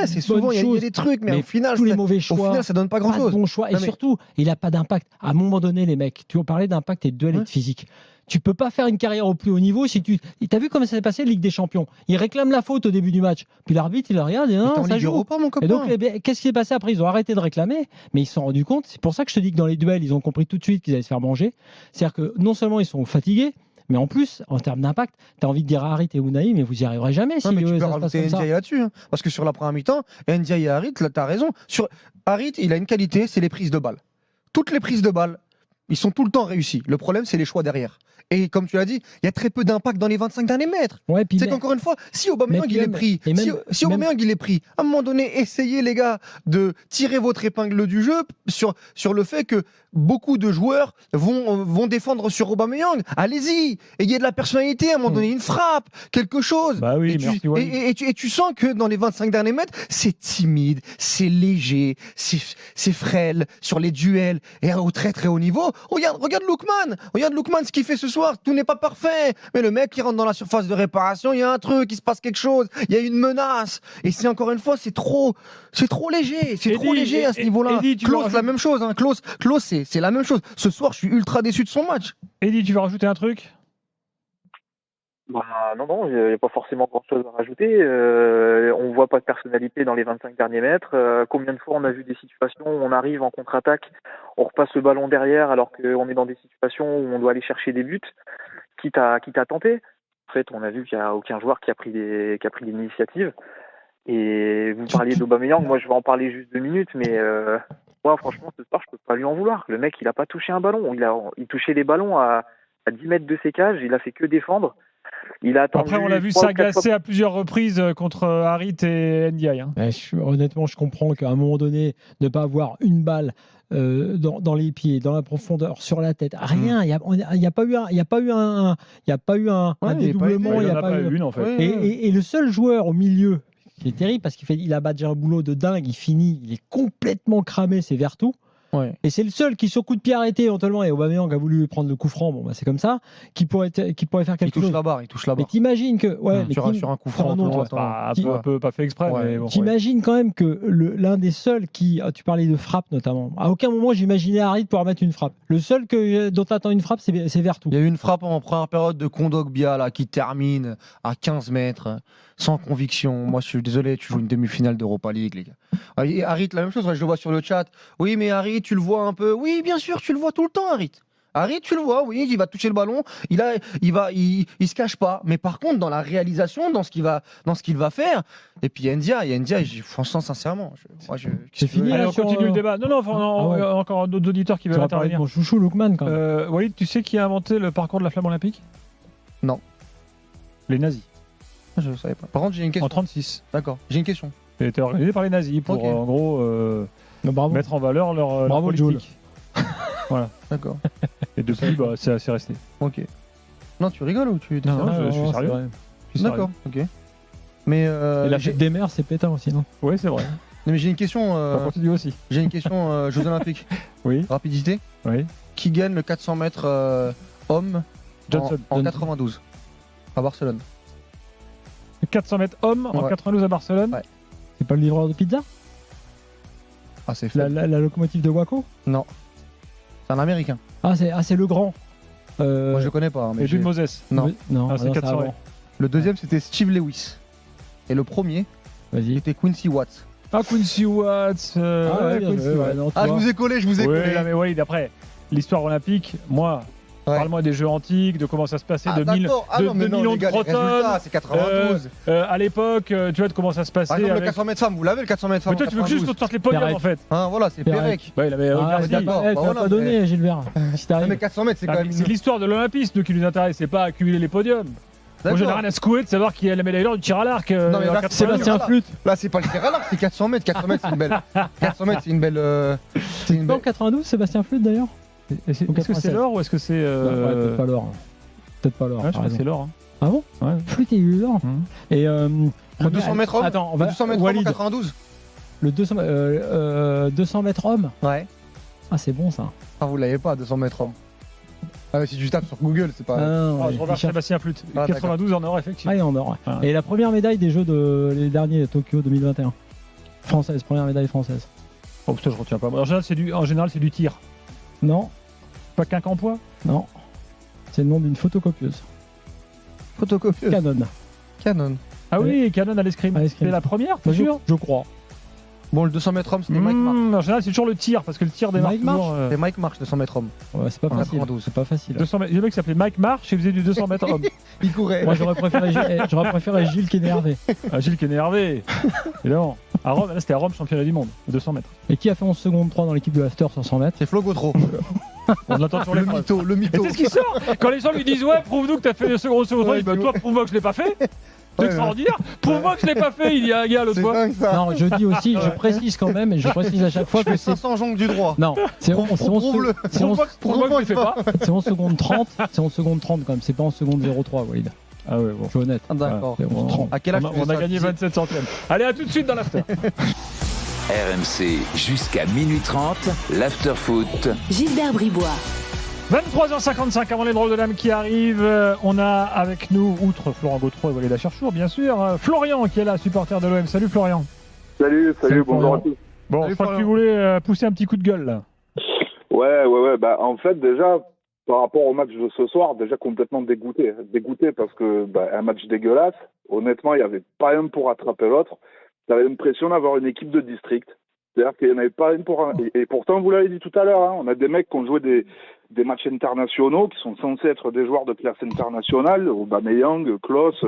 c'est souvent il y a des trucs, mais au final, tous les mauvais choix, au final, ça donne pas grand-chose. Bon choix. Et surtout, il n'a pas d'impact. À un moment donné, les mecs, tu as parlé d'impact et de duel et de physique. Tu peux pas faire une carrière au plus haut niveau si tu. T'as vu comment ça s'est passé Ligue des Champions? Il réclame la faute au début du match, puis l'arbitre il regarde et non, ça joue. Europa, mon copain. Et donc qu'est-ce qui s'est passé après? Ils ont arrêté de réclamer, mais ils se sont rendus compte. C'est pour ça que je te dis que dans les duels, ils ont compris tout de suite qu'ils allaient se faire manger. C'est-à-dire que non seulement ils sont fatigués, Mais en plus, en termes d'impact, tu as envie de dire à Harit et Unai, mais vous n'y arriverez jamais. Non, mais tu peux ça se passe rajouter comme ça. Ndiaye là-dessus. Hein. Parce que sur la première mi-temps, Ndiaye et Harit, là, tu as raison. Sur Harit, il a une qualité, c'est les prises de balles. Toutes les prises de balles, ils sont tout le temps réussis. Le problème, c'est les choix derrière. Et comme tu l'as dit, il y a très peu d'impact dans les 25 derniers mètres. Ouais, puis C'est qu'encore une fois, si Aubameyang il est pris, si Aubameyang il est pris, à un moment donné, essayez les gars de tirer votre épingle du jeu sur le fait que beaucoup de joueurs vont défendre sur Aubameyang. Allez-y, ayez de la personnalité, à un moment donné, une frappe, quelque chose. Bah oui, et tu sens que dans les 25 derniers mètres, c'est timide, c'est léger, c'est frêle sur les duels et au très très haut niveau. Regarde Lookman ce qu'il fait ce soir. Tout n'est pas parfait, mais le mec qui rentre dans la surface de réparation, il y a un truc, il se passe quelque chose, il y a une menace, et c'est encore une fois, c'est trop léger, trop léger à ce niveau-là. Klose, la même chose, hein. Klose, c'est la même chose. Ce soir, je suis ultra déçu de son match. Eddy, tu veux rajouter un truc? Non, il n'y a pas forcément grand-chose à rajouter. On voit pas de personnalité dans les 25 derniers mètres. Combien de fois on a vu des situations où on arrive en contre-attaque, on repasse le ballon derrière alors qu'on est dans des situations où on doit aller chercher des buts, quitte à tenter. En fait, on a vu qu'il n'y a aucun joueur qui a pris l'initiative. Et vous parliez d'Aubameyang, moi je vais en parler juste 2 minutes, mais moi franchement ce soir je peux pas lui en vouloir. Le mec il a pas touché un ballon, il touchait les ballons à 10 mètres de ses cages, il a fait que défendre. Après, on l'a vu s'agacer à plusieurs reprises contre Harit et Ndiaye. Hein. Honnêtement, je comprends qu'à un moment donné, ne pas avoir une balle dans les pieds, dans la profondeur, sur la tête, rien. Il n'y a pas eu un dédoublement. Il n'y a pas eu une en fait. Et le seul joueur au milieu qui est terrible parce qu'il a battu un boulot de dingue, il est complètement cramé, c'est Vertou. Ouais. Et c'est le seul qui, sur coup de pied arrêté, éventuellement, et Aubameyang a voulu prendre le coup franc, bon, bah, c'est comme ça, qui pourrait faire quelque chose. Il touche la barre. Mais t'imagines que. Ouais, sur un coup franc, pas fait exprès. Ouais. Mais bon, t'imagines quand même que l'un des seuls qui. Tu parlais de frappe notamment. À aucun moment j'imaginais Harit pouvoir mettre une frappe. Le seul dont t'attends une frappe, c'est Vertou. Il y a eu une frappe en première période de Kondogbia là, qui termine à 15 mètres, sans conviction. Moi, je suis désolé, tu joues une demi-finale d'Europa League, les gars. Et Harit, la même chose, je le vois sur le chat. Oui, mais Harit, tu le vois un peu. Oui, bien sûr, tu le vois tout le temps, Harit. Harit, tu le vois, oui, il va toucher le ballon, il se cache pas. Mais par contre, dans la réalisation, dans ce qu'il va faire, et puis Ndiaye, franchement, sincèrement, c'est fini. Allez, on continue le débat. Non, encore d'autres auditeurs qui veulent intervenir. Mon chouchou Lookman, quand même. Walid, tu sais qui a inventé le parcours de la flamme olympique? Non. Les nazis. Je ne savais pas. Par contre, j'ai une question. En 36. D'accord. J'ai une question. Ça a été organisé par les nazis pour, en gros, mettre en valeur leur politique. Voilà. D'accord. Et depuis, c'est resté. Ok. Non, tu rigoles ou tu... Non, je suis sérieux. D'accord, ok. Mais et la fête des mers, c'est pétain aussi, non? Oui, c'est vrai. Non, mais j'ai une question. On continue aussi. J'ai une question, Jeux Olympiques. Oui. Rapidité. Oui. Qui gagne le 400 mètres homme en 92 à Barcelone? 400 mètres hommes en 92 à Barcelone. Ouais. C'est pas le livreur de pizza? Ah, c'est fait. La locomotive de Waco? Non. C'est un américain. Ah, c'est le grand. Moi, je connais pas. Mais Edwin Moses. Non. C'est 400. Le deuxième, c'était Steve Lewis. Et le premier, c'était Quincy Watts. Ah, Quincy Watts. Je vous ai collé, Ouais, mais Walid, après, l'histoire olympique, moi. Parle-moi des Jeux antiques, de comment ça se passait, de millions de protones. C'est 92. À l'époque, tu vois de comment ça se passait. Par exemple, le 400 mètres femmes, vous l'avez le 400 mètres femmes? Mais toi, tu veux juste qu'on te sorte les podiums en fait. Voilà, c'est Pérec. Ouais, il avait d'accord. Tu m'as pas donné, Gilbert. Mais 400 mètres, c'est quand même. C'est l'histoire de l'olympisme qui nous intéresse, c'est pas accumuler les podiums. Moi, j'en ai rien à secouer de savoir qui est la médaille d'or du tir à l'arc. Non, mais là, Sébastien Flûte. Là, c'est pas le tir à l'arc, c'est 400 mètres. 400 mètres, c'est une belle. 400 mètres, c'est une belle. C'est une belle. 92, Sébastien Flûte d'ailleurs. Est-ce que c'est l'or ou est-ce que c'est. Peut-être pas l'or. Peut-être pas l'or. Je crois que c'est l'or. Ah bon? Ouais. Flûte et l'or. Et. 200 mètres homme. Attends, 200 mètres homme en 92. Le 200 mètres homme. Ouais. Ah, c'est bon ça. Ah, vous l'avez pas, 200 mètres homme. Ah, si tu tapes sur Google, c'est pas. Je regarde Sébastien Flûte. 92 en or, effectivement. Ah, il est en or. Et la première médaille des Jeux les derniers Tokyo 2021. Française, première médaille française. Oh putain, je retiens pas. En général, c'est du tir. Non. Pas qu'un campois? Non. C'est le nom d'une photocopieuse. Photocopieuse? Canon. Canon. Ah oui, Canon à l'escrime. C'est la première, t'es sûr? Je crois. Bon, le 200 mètres homme, c'était Mike Marsh. En général, c'est toujours le tir, parce que le tir démarre Mike Marsh toujours. C'est Mike Marsh, 200 mètres homme. Ouais, c'est pas facile. C'est pas facile. 200 mètres. Il y a un mec qui s'appelait Mike Marsh et faisait du 200 mètres homme. Il courait. Moi, j'aurais préféré Gilles Kenner-Hervé. Ah, Gilles Kenner-Hervé. Évidemment. À Rome, là, c'était à Rome, championnat du monde, 200 mètres. Et qui a fait 11 secondes 3 dans l'équipe de After sur 100 mètres? C'est Flo Gautreau. On l'attend sur les preuves. Le Et mytho. c'est ce qui sort quand les gens lui disent ouais, prouve-nous que t'as fait 2 secondes sur Ouais, il dit bah, toi, prouve-moi que je l'ai pas fait. C'est Ouais, extraordinaire. Prouve-moi que je l'ai pas fait. Il y a un gars l'autre C'est fois. dingue ça. Non, je dis aussi, je précise quand même, et je précise à chaque fois Je que fais c'est. 500 jongles du droit. Non, c'est 11 Prouve-le. Prouve-moi que je le fais pas. C'est 11 secondes 30, c'est 11 secondes 30 quand même, c'est pas 11 secondes 03, Walid. Ah ouais, bon. Je suis honnête. Ah, d'accord. Voilà, c'est 11 30. À quel âge tu On fais a ça gagné 27 centièmes. Allez, à tout de suite dans l'after. RMC jusqu'à minuit 30, l'after-foot. Gilbert Bribois. 23h55 avant les drôles de l'âme qui arrivent. On a avec nous, outre Florent Gautreau et Walid Acharchour, bien sûr, Florian qui est là, supporter de l'OM. Salut Florian. Salut, bonjour à tous. Bon, Salut, je crois que tu Florian. voulais pousser un petit coup de gueule là. Ouais. Bah, en fait, déjà, par rapport au match de ce soir, déjà complètement dégoûté. Dégoûté parce que un match dégueulasse. Honnêtement, il n'y avait pas un pour attraper l'autre. J'avais l'impression d'avoir une équipe de district. C'est-à-dire qu'il n'y en avait pas une pour un. Et pourtant, vous l'avez dit tout à l'heure, hein, on a des mecs qui ont joué des matchs internationaux, qui sont censés être des joueurs de classe internationale, Aubameyang, Klose,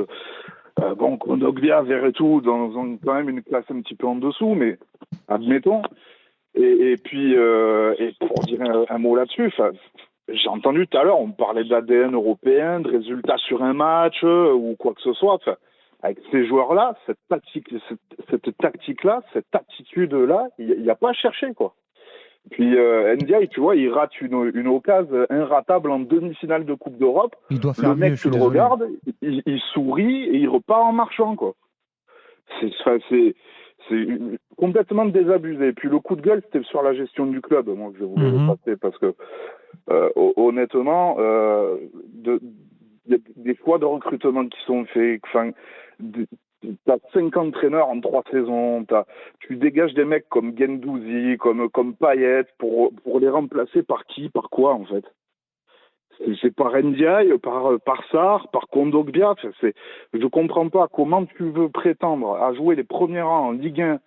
Kondogbia, Verretou, dans quand même une classe un petit peu en dessous, mais admettons. Et puis, pour dire un mot là-dessus, j'ai entendu tout à l'heure, on parlait d'ADN européen, de résultats sur un match ou quoi que ce soit. Avec ces joueurs-là, cette tactique-là, cette attitude-là, il n'y a pas à chercher, quoi. Puis Ndiaye, tu vois, il rate une occasion inratable en demi-finale de Coupe d'Europe. Il doit faire le mec, mieux, tu le regardes, il sourit et il repart en marchant, quoi. C'est complètement désabusé. Puis le coup de gueule, c'était sur la gestion du club, moi, que je voulais le passer, parce que honnêtement, il y a des choix de recrutement qui sont faits. T'as 5 entraîneurs en 3 saisons. Tu dégages des mecs comme Guendouzi, comme Payet, pour les remplacer par qui, par quoi, en fait? C'est par Ndiaye, par Sarr, par Kondogbia. Je comprends pas comment tu veux prétendre à jouer les premiers rangs en Ligue 1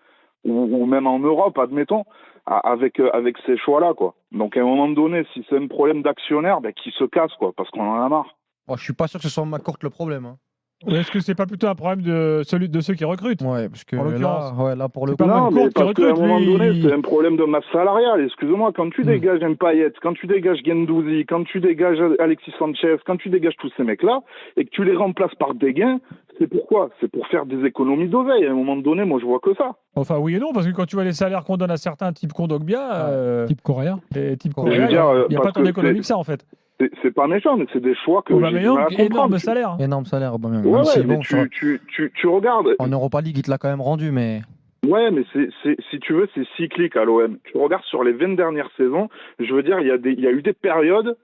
ou même en Europe, admettons, avec ces choix-là, quoi. Donc à un moment donné, si c'est un problème d'actionnaire, qui se casse, quoi, parce qu'on en a marre. Oh, je suis pas sûr que ce soit McCourt le problème. Hein. Est-ce que c'est pas plutôt un problème de ceux qui recrutent? Ouais, parce que en l'occurrence, là pour le coup, non, mais parce qu'à un moment donné, c'est un problème de masse salariale. Excuse-moi, quand tu dégages un Payet, quand tu dégages Guendouzi, quand tu dégages Alexis Sanchez, quand tu dégages tous ces mecs-là et que tu les remplaces par des gains, c'est pourquoi? C'est pour faire des économies d'oseille. À un moment donné, moi, je vois que ça. Enfin, oui et non, parce que quand tu vois les salaires qu'on donne à certains, type Kondogbia, type Coréen, et type Coréen, il n'y a pas tant d'économies que ça, en fait. C'est pas méchant, mais c'est des choix que Aubameyang, énorme salaire. Énorme salaire, Aubameyang. Ouais, si, mais bon, tu regardes. En Europa League, il te l'a quand même rendu, mais. Ouais, mais si tu veux, c'est cyclique à l'OM. Tu regardes sur les 20 dernières saisons, je veux dire, il y a eu des périodes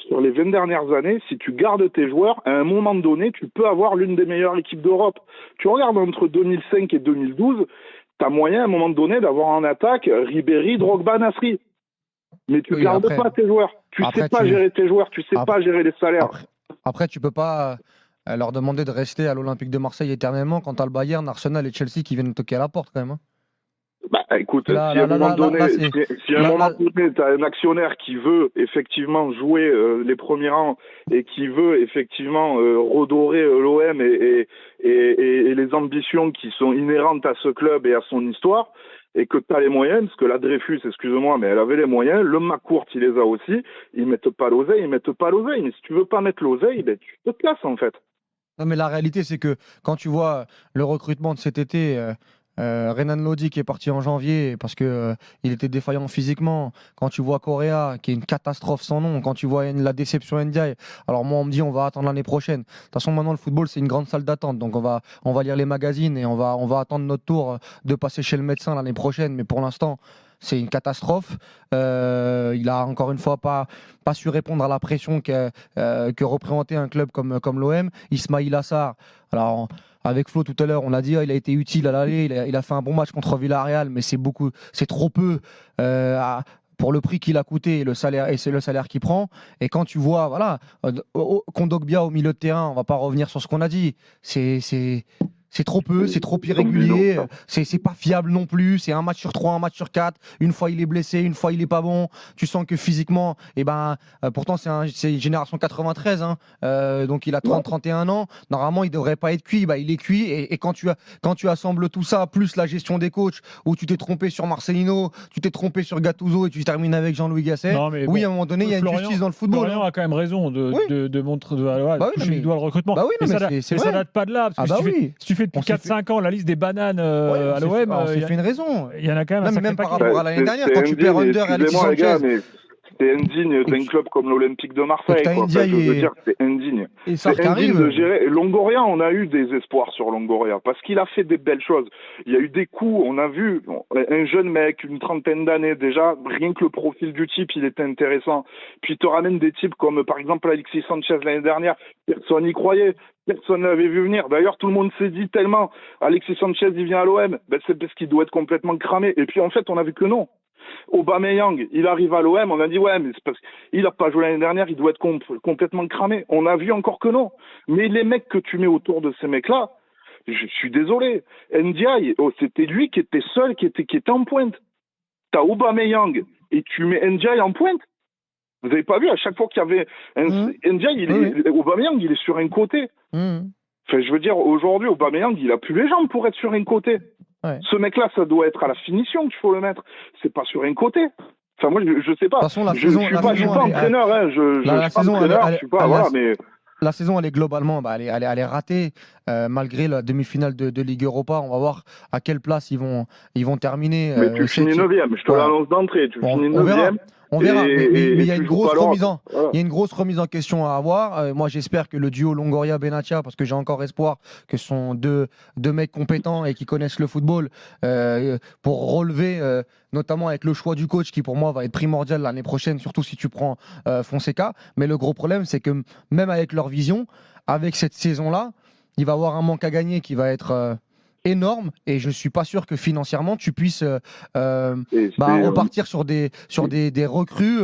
sur les 20 dernières années, si tu gardes tes joueurs, à un moment donné, tu peux avoir l'une des meilleures équipes d'Europe. Tu regardes entre 2005 et 2012, t'as moyen à un moment donné d'avoir en attaque Ribéry, Drogba, Nasri. Mais tu gardes pas tes joueurs. Tu sais pas gérer tes joueurs, tu sais pas gérer les salaires. Après, tu peux pas leur demander de rester à l'Olympique de Marseille éternellement quand t'as le Bayern, Arsenal et Chelsea qui viennent toquer à la porte quand même. Hein. Écoute, si à un moment donné, t'as un actionnaire qui veut effectivement jouer les premiers rangs et qui veut effectivement redorer l'OM et les ambitions qui sont inhérentes à ce club et à son histoire, et que tu as les moyens, parce que la Dreyfus, excuse-moi, mais elle avait les moyens, le McCourt, il les a aussi, ils mettent pas l'oseille, mais si tu veux pas mettre l'oseille, tu te casses en fait. Non mais la réalité c'est que quand tu vois le recrutement de cet été, Renan Lodi qui est parti en janvier parce que il était défaillant physiquement, quand tu vois Correa qui est une catastrophe sans nom, quand tu vois la déception Ndiaye, alors moi on me dit on va attendre l'année prochaine. De toute façon maintenant le football c'est une grande salle d'attente, donc on va lire les magazines et on va attendre notre tour de passer chez le médecin l'année prochaine, mais pour l'instant c'est une catastrophe. Il a encore une fois pas su répondre à la pression que représentait un club comme l'OM. Ismaïla Sarr, alors avec Flo tout à l'heure, on l'a dit, il a été utile à l'aller, il a fait un bon match contre Villarreal, mais c'est trop peu pour le prix qu'il a coûté et c'est le salaire qu'il prend. Et quand tu vois, Kondogbia au milieu de terrain, on va pas revenir sur ce qu'on a dit. C'est C'est trop peu, c'est trop irrégulier, c'est pas fiable non plus. C'est un match sur 3, un match sur 4. Une fois il est blessé, une fois il est pas bon. Tu sens que physiquement, pourtant c'est une génération 93, donc il a 30-31 ans. Normalement il devrait pas être cuit, il est cuit. Et quand tu assembles tout ça, plus la gestion des coachs, où tu t'es trompé sur Marcelino, tu t'es trompé sur Gattuso et tu termines avec Jean-Louis Gasset. À un moment donné, il y a une justice dans le football. Florian a quand même raison de montrer toucher du doigt le recrutement. Mais ça date pas de là. Parce que si tu fais depuis 4-5 ans la liste des bananes à l'OM, on s'est fait une raison. Il y en a quand même même par rapport à l'année dernière, quand tu perds Under et Alexis Sanchez. C'est indigne d'un club comme l'Olympique de Marseille. Je veux dire, c'est indigne. C'est indigne de gérer. Longoria, on a eu des espoirs sur Longoria parce qu'il a fait des belles choses. Il y a eu des coups, on a vu un jeune mec, une trentaine d'années déjà, rien que le profil du type, il était intéressant. Puis il te ramène des types comme par exemple Alexis Sanchez l'année dernière. Personne n'y croyait. Personne ne l'avait vu venir. D'ailleurs, tout le monde s'est dit tellement Alexis Sanchez, il vient à l'OM, c'est parce qu'il doit être complètement cramé. Et puis en fait, on a vu que non. Aubameyang, il arrive à l'OM, on a dit mais c'est parce qu'il n'a pas joué l'année dernière, il doit être complètement cramé. On a vu encore que non. Mais les mecs que tu mets autour de ces mecs-là, je suis désolé. Ndiaye, c'était lui qui était seul, qui était en pointe. T'as Aubameyang et tu mets Ndiaye en pointe. Vous avez pas vu, à chaque fois qu'il y avait Ndiaye, Aubameyang, il est sur un côté. Enfin, je veux dire, aujourd'hui, Aubameyang, il a plus les jambes pour être sur un côté. Ouais. Ce mec-là, ça doit être à la finition qu'il faut le mettre. C'est pas sur un côté. Enfin, moi, je sais pas. De toute façon, je suis pas entraîneur. La saison, elle est globalement, elle est ratée malgré la demi-finale de Ligue Europa. On va voir à quelle place ils vont terminer. Mais tu finis 9e. Je te l'annonce d'entrée. Tu finis 9e. On verra, mais il y a une grosse remise il y a une grosse remise en question à avoir. Moi, j'espère que le duo Longoria-Benatia, parce que j'ai encore espoir que ce sont deux mecs compétents et qui connaissent le football pour relever, notamment avec le choix du coach qui pour moi va être primordial l'année prochaine, surtout si tu prends Fonseca. Mais le gros problème, c'est que même avec leur vision, avec cette saison-là, il va y avoir un manque à gagner qui va être énorme et je suis pas sûr que financièrement tu puisses repartir sur des recrues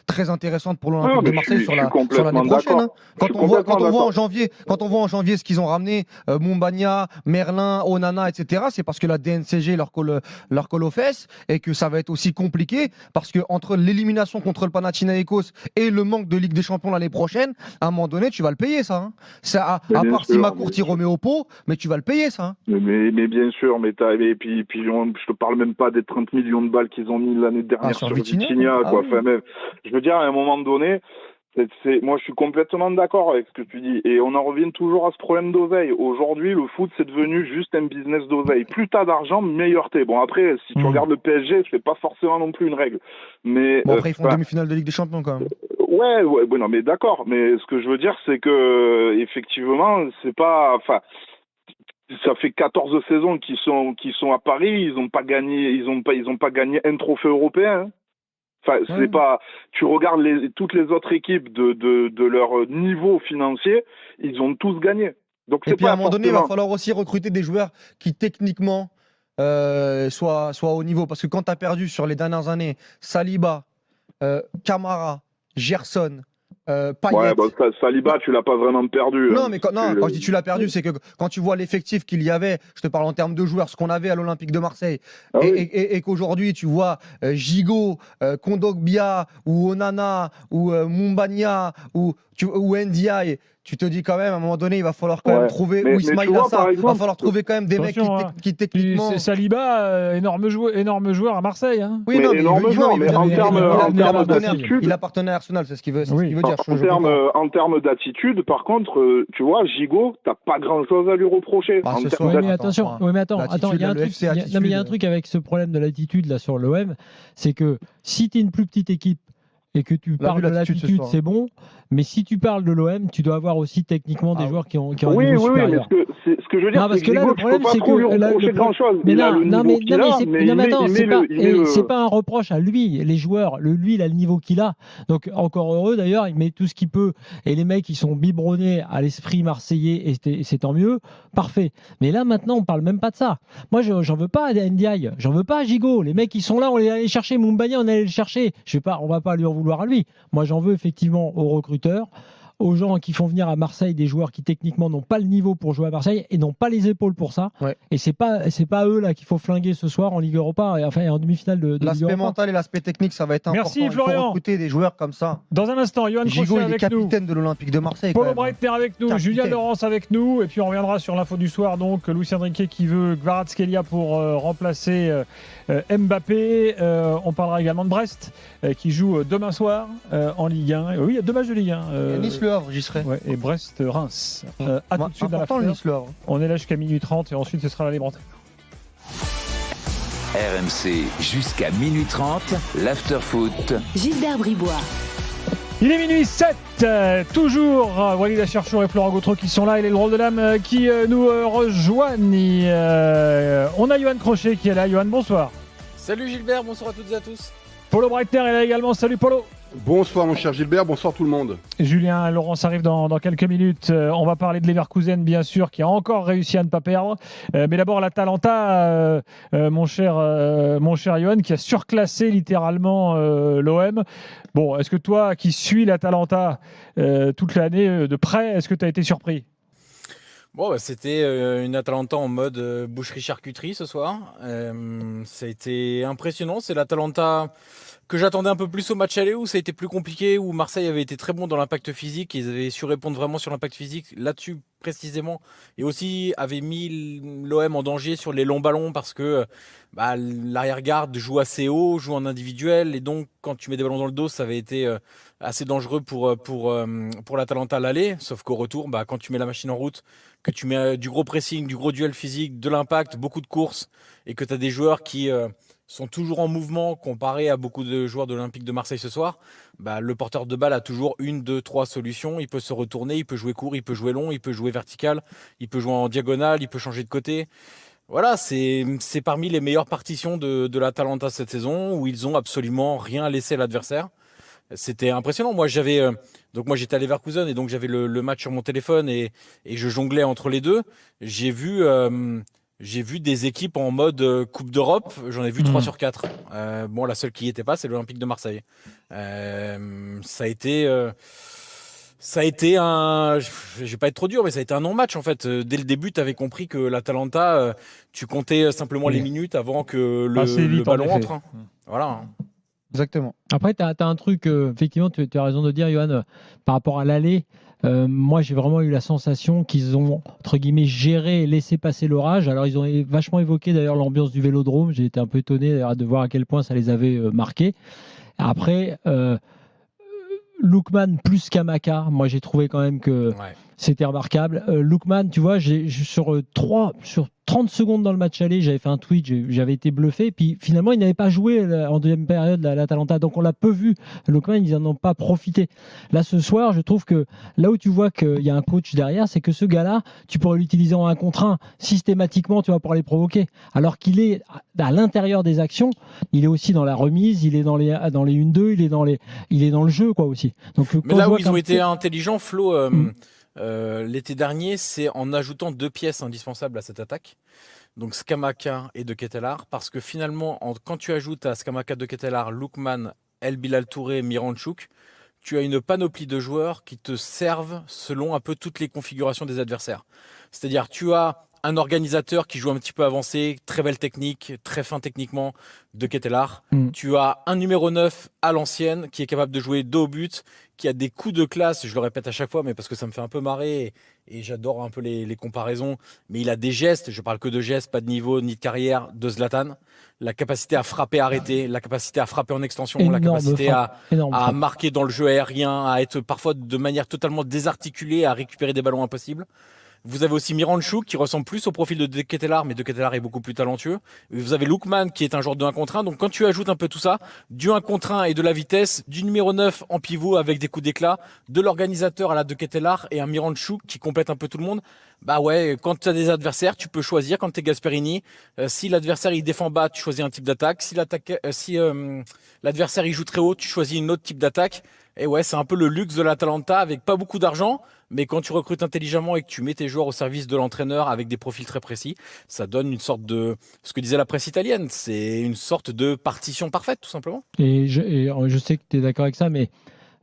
très intéressantes pour l'Olympique de Marseille sur l'année prochaine. Quand on voit en janvier ce qu'ils ont ramené, Mumbagna, Merlin, Onana, etc. C'est parce que la DNCG leur colle aux fesses et que ça va être aussi compliqué parce que entre l'élimination contre le Panathinaikos et le manque de Ligue des Champions l'année prochaine, à un moment donné tu vas le payer ça. Ça à part si Macourt y remet au pot, mais tu vas le payer ça. Mais bien sûr, et puis je te parle même pas des 30 millions de balles qu'ils ont mis l'année dernière sur Vitinha. Je veux dire, à un moment donné, moi je suis complètement d'accord avec ce que tu dis. Et on en revient toujours à ce problème d'oseille. Aujourd'hui, le foot, c'est devenu juste un business d'oseille. Plus t'as d'argent, meilleur t'es. Bon, après, si tu regardes le PSG, c'est pas forcément non plus une règle. Mais, après, ils font demi-finale de Ligue des Champions quand même. Ouais, non, mais d'accord. Mais ce que je veux dire, c'est que, effectivement, c'est pas. Enfin. Ça fait 14 saisons qu'ils sont à Paris, ils ont pas gagné un trophée européen. Enfin, c'est pas. Tu regardes toutes les autres équipes de leur niveau financier, ils ont tous gagné. Donc et puis à un moment donné, il va falloir aussi recruter des joueurs qui techniquement soient au niveau, parce que quand tu as perdu sur les dernières années, Saliba, Camara, Gerson. Ouais, Saliba, tu l'as pas vraiment perdu. Non, mais quand je dis tu l'as perdu, c'est que quand tu vois l'effectif qu'il y avait, je te parle en termes de joueurs, ce qu'on avait à l'Olympique de Marseille, et qu'aujourd'hui tu vois Gigot, Kondogbia, ou Onana, ou Mumbagna, ou Ndiaye, tu te dis quand même, à un moment donné, il va falloir quand même trouver, ou Ismaïl Assar, il va falloir trouver quand même des mecs qui techniquement... C'est Saliba, énorme joueur à Marseille. Hein. Oui, non, énorme joueur, mais en termes d'attitude... Il appartenait à Arsenal, c'est ce qu'il veut dire. En termes d'attitude, par contre, tu vois, Gigot, t'as pas grand-chose à lui reprocher. Mais attention, il y a un truc avec ce problème de l'attitude là sur l'OM, c'est que si tu es une plus petite équipe et que tu parles de l'attitude, c'est bon. Mais si tu parles de l'OM, tu dois avoir aussi techniquement des joueurs qui ont un niveau supérieur. Oui, mais ce que je veux dire, c'est que là, le problème, c'est que c'est pas un reproche à lui. Les joueurs, lui, il a le niveau qu'il a. Donc, encore heureux, d'ailleurs, il met tout ce qu'il peut. Et les mecs, ils sont biberonnés à l'esprit marseillais, et c'est tant mieux. Parfait. Mais là, maintenant, on parle même pas de ça. Moi, j'en veux pas à Ndiaye. J'en veux pas à Gigot. Les mecs, ils sont là, on les allait chercher. Mumbagna, on allait le chercher. On va pas lui en vouloir à lui. Moi, j'en veux effectivement aux recruteurs, aux gens qui font venir à Marseille des joueurs qui techniquement n'ont pas le niveau pour jouer à Marseille et n'ont pas les épaules pour ça. Ouais. Et c'est pas eux là qu'il faut flinguer ce soir en Ligue Europa, et en demi-finale de Ligue L'aspect Europa. mental et l'aspect technique, ça va être important. Merci, Il faut Florian. recruter des joueurs comme ça. Dans un instant, Johan Gigot, Crochet il est avec nous. capitaine de l'Olympique de Marseille. Polo quand même. Breitner avec nous, Capitaine. Julien Laurence avec nous, et puis on reviendra sur l'info du soir. Donc, Lucien Driquet qui veut Kvaratskhelia pour remplacer Mbappé. On parlera également de Brest qui joue demain soir en Ligue 1. Oui, il y a 2 matchs de Ligue 1. Et Nice Le Havre, j'y serai. Ouais, et Brest-Reims. À tout de suite dans Important, l'after. Nice Le Havre. On est là jusqu'à minuit 30 et ensuite ce sera la libre antenne. RMC jusqu'à minuit 30, l'after-foot. Gilbert Bribois. Il est minuit 7, toujours Walid Acharchour et Florent Gautreau qui sont là et les drôles de dames qui nous rejoignent. On a Johan Crochet qui est là. Johan, bonsoir. Salut Gilbert, bonsoir à toutes et à tous. Polo Breitner est là également. Salut Polo. Bonsoir mon cher Gilbert, bonsoir tout le monde. Julien Laurence arrive dans quelques minutes. On va parler de Leverkusen bien sûr qui a encore réussi à ne pas perdre. Mais d'abord l'Atalanta, mon cher Johan, qui a surclassé littéralement l'OM. Bon, est-ce que toi qui suis l'Atalanta toute l'année de près, est-ce que tu as été surpris ? Bon, c'était une Atalanta en mode boucherie-charcuterie ce soir. Ça a été impressionnant. C'est l'Atalanta que j'attendais un peu plus au match aller, où ça a été plus compliqué, où Marseille avait été très bon dans l'impact physique. Ils avaient su répondre vraiment sur l'impact physique là-dessus précisément. Et aussi avaient mis l'OM en danger sur les longs ballons parce que l'arrière-garde joue assez haut, joue en individuel. Et donc, quand tu mets des ballons dans le dos, ça avait été assez dangereux pour l'Atalanta à l'aller. Sauf qu'au retour, quand tu mets la machine en route, que tu mets du gros pressing, du gros duel physique, de l'impact, beaucoup de courses, et que tu as des joueurs qui sont toujours en mouvement comparé à beaucoup de joueurs de l'Olympique de Marseille ce soir, le porteur de balle a toujours 1, 2, 3 solutions. Il peut se retourner, il peut jouer court, il peut jouer long, il peut jouer vertical, il peut jouer en diagonale, il peut changer de côté. Voilà, c'est parmi les meilleures partitions de l'Atalanta cette saison, où ils ont absolument rien laissé à l'adversaire. C'était impressionnant. Moi, j'étais à Leverkusen et donc j'avais le match sur mon téléphone et je jonglais entre les deux. J'ai vu des équipes en mode Coupe d'Europe. J'en ai vu 3 sur 4. La seule qui n'y était pas, c'est l'Olympique de Marseille. Ça a été un... Je vais pas être trop dur, mais ça a été un non-match en fait. Dès le début, tu avais compris que l'Atalanta, tu comptais simplement les minutes avant que le ballon entre. Voilà. Exactement. Après, tu as un truc, effectivement, tu as raison de dire, Johan, par rapport à l'aller. Moi, j'ai vraiment eu la sensation qu'ils ont, entre guillemets, géré et laissé passer l'orage. Alors, ils ont vachement évoqué d'ailleurs l'ambiance du Vélodrome. J'ai été un peu étonné de voir à quel point ça les avait marqués. Après, Lookman plus Kamaka, moi, j'ai trouvé quand même que c'était remarquable. Lookman, tu vois, sur 30 secondes dans le match aller, j'avais fait un tweet, j'avais été bluffé. Puis finalement, il n'avait pas joué en deuxième période l'Atalanta. Donc on l'a peu vu. Lookman, ils n'en ont pas profité. Là, ce soir, je trouve que là où tu vois qu'il y a un coach derrière, c'est que ce gars-là, tu pourrais l'utiliser en 1 contre 1 systématiquement, tu vas pouvoir les provoquer. Alors qu'il est à l'intérieur des actions, il est aussi dans la remise, il est dans les 1-2, il est dans le jeu quoi aussi. Donc, mais là où ils ont été intelligents, Flo, l'été dernier, c'est en ajoutant 2 pièces indispensables à cette attaque. Donc Scamacca et De Ketelaere, parce que finalement, quand tu ajoutes à Scamacca, De Ketelaere, Lookman, El Bilal Touré, Miranchuk, tu as une panoplie de joueurs qui te servent selon un peu toutes les configurations des adversaires. C'est-à-dire, tu as un organisateur qui joue un petit peu avancé, très belle technique, très fin techniquement, De Ketelaere. Tu as un numéro 9 à l'ancienne qui est capable de jouer dos au but, qui a des coups de classe, je le répète à chaque fois, mais parce que ça me fait un peu marrer et j'adore un peu les comparaisons, mais il a des gestes, je parle que de gestes, pas de niveau ni de carrière, de Zlatan. La capacité à frapper, arrêter, la capacité à frapper en extension, la capacité à marquer dans le jeu aérien, à être parfois de manière totalement désarticulée, à récupérer des ballons impossibles. Vous avez aussi Miranchuk qui ressemble plus au profil de Ketelaere, mais De Ketelaere est beaucoup plus talentueux. Vous avez Lookman qui est un genre de 1 contre 1. Donc quand tu ajoutes un peu tout ça, du 1 contre 1 et de la vitesse, du numéro 9 en pivot avec des coups d'éclat, de l'organisateur à la De Ketelaere et un Miranchuk qui complète un peu tout le monde, quand tu as des adversaires, tu peux choisir. Quand tu es Gasperini, si l'adversaire il défend bas, tu choisis un type d'attaque. Si l'adversaire il joue très haut, tu choisis un autre type d'attaque. Et ouais, c'est un peu le luxe de l'Atalanta avec pas beaucoup d'argent, mais quand tu recrutes intelligemment et que tu mets tes joueurs au service de l'entraîneur avec des profils très précis, ça donne une sorte de, ce que disait la presse italienne, c'est une sorte de partition parfaite tout simplement. Et je sais que tu es d'accord avec ça, mais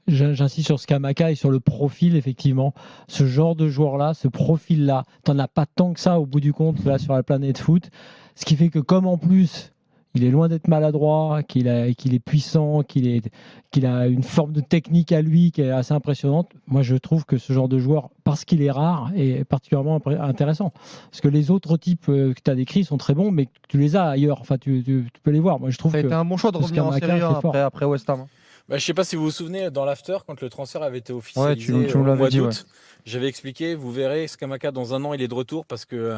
J'insiste sur Scamacca et sur le profil, effectivement. Ce genre de joueur-là, ce profil-là, t'en as pas tant que ça au bout du compte là sur la planète foot. Ce qui fait que comme en plus, il est loin d'être maladroit, qu'il est puissant, qu'il a une forme de technique à lui qui est assez impressionnante. Moi, je trouve que ce genre de joueur, parce qu'il est rare, est particulièrement intéressant. Parce que les autres types que tu as décrits sont très bons, mais tu les as ailleurs. Enfin, tu peux les voir. Moi, je trouve Ça a que été un bon choix de revenir en Série A après West Ham. Bah, je sais pas si vous vous souvenez, dans l'after, quand le transfert avait été officialisé tu me au l'avais mois dit, d'août, j'avais expliqué, vous verrez, Scamacca, dans un an, il est de retour parce que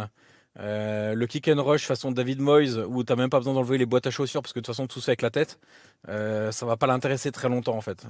le kick and rush façon David Moyes, où tu n'as même pas besoin d'enlever les boîtes à chaussures parce que de toute façon, tout ça avec la tête, ça va pas l'intéresser très longtemps en fait.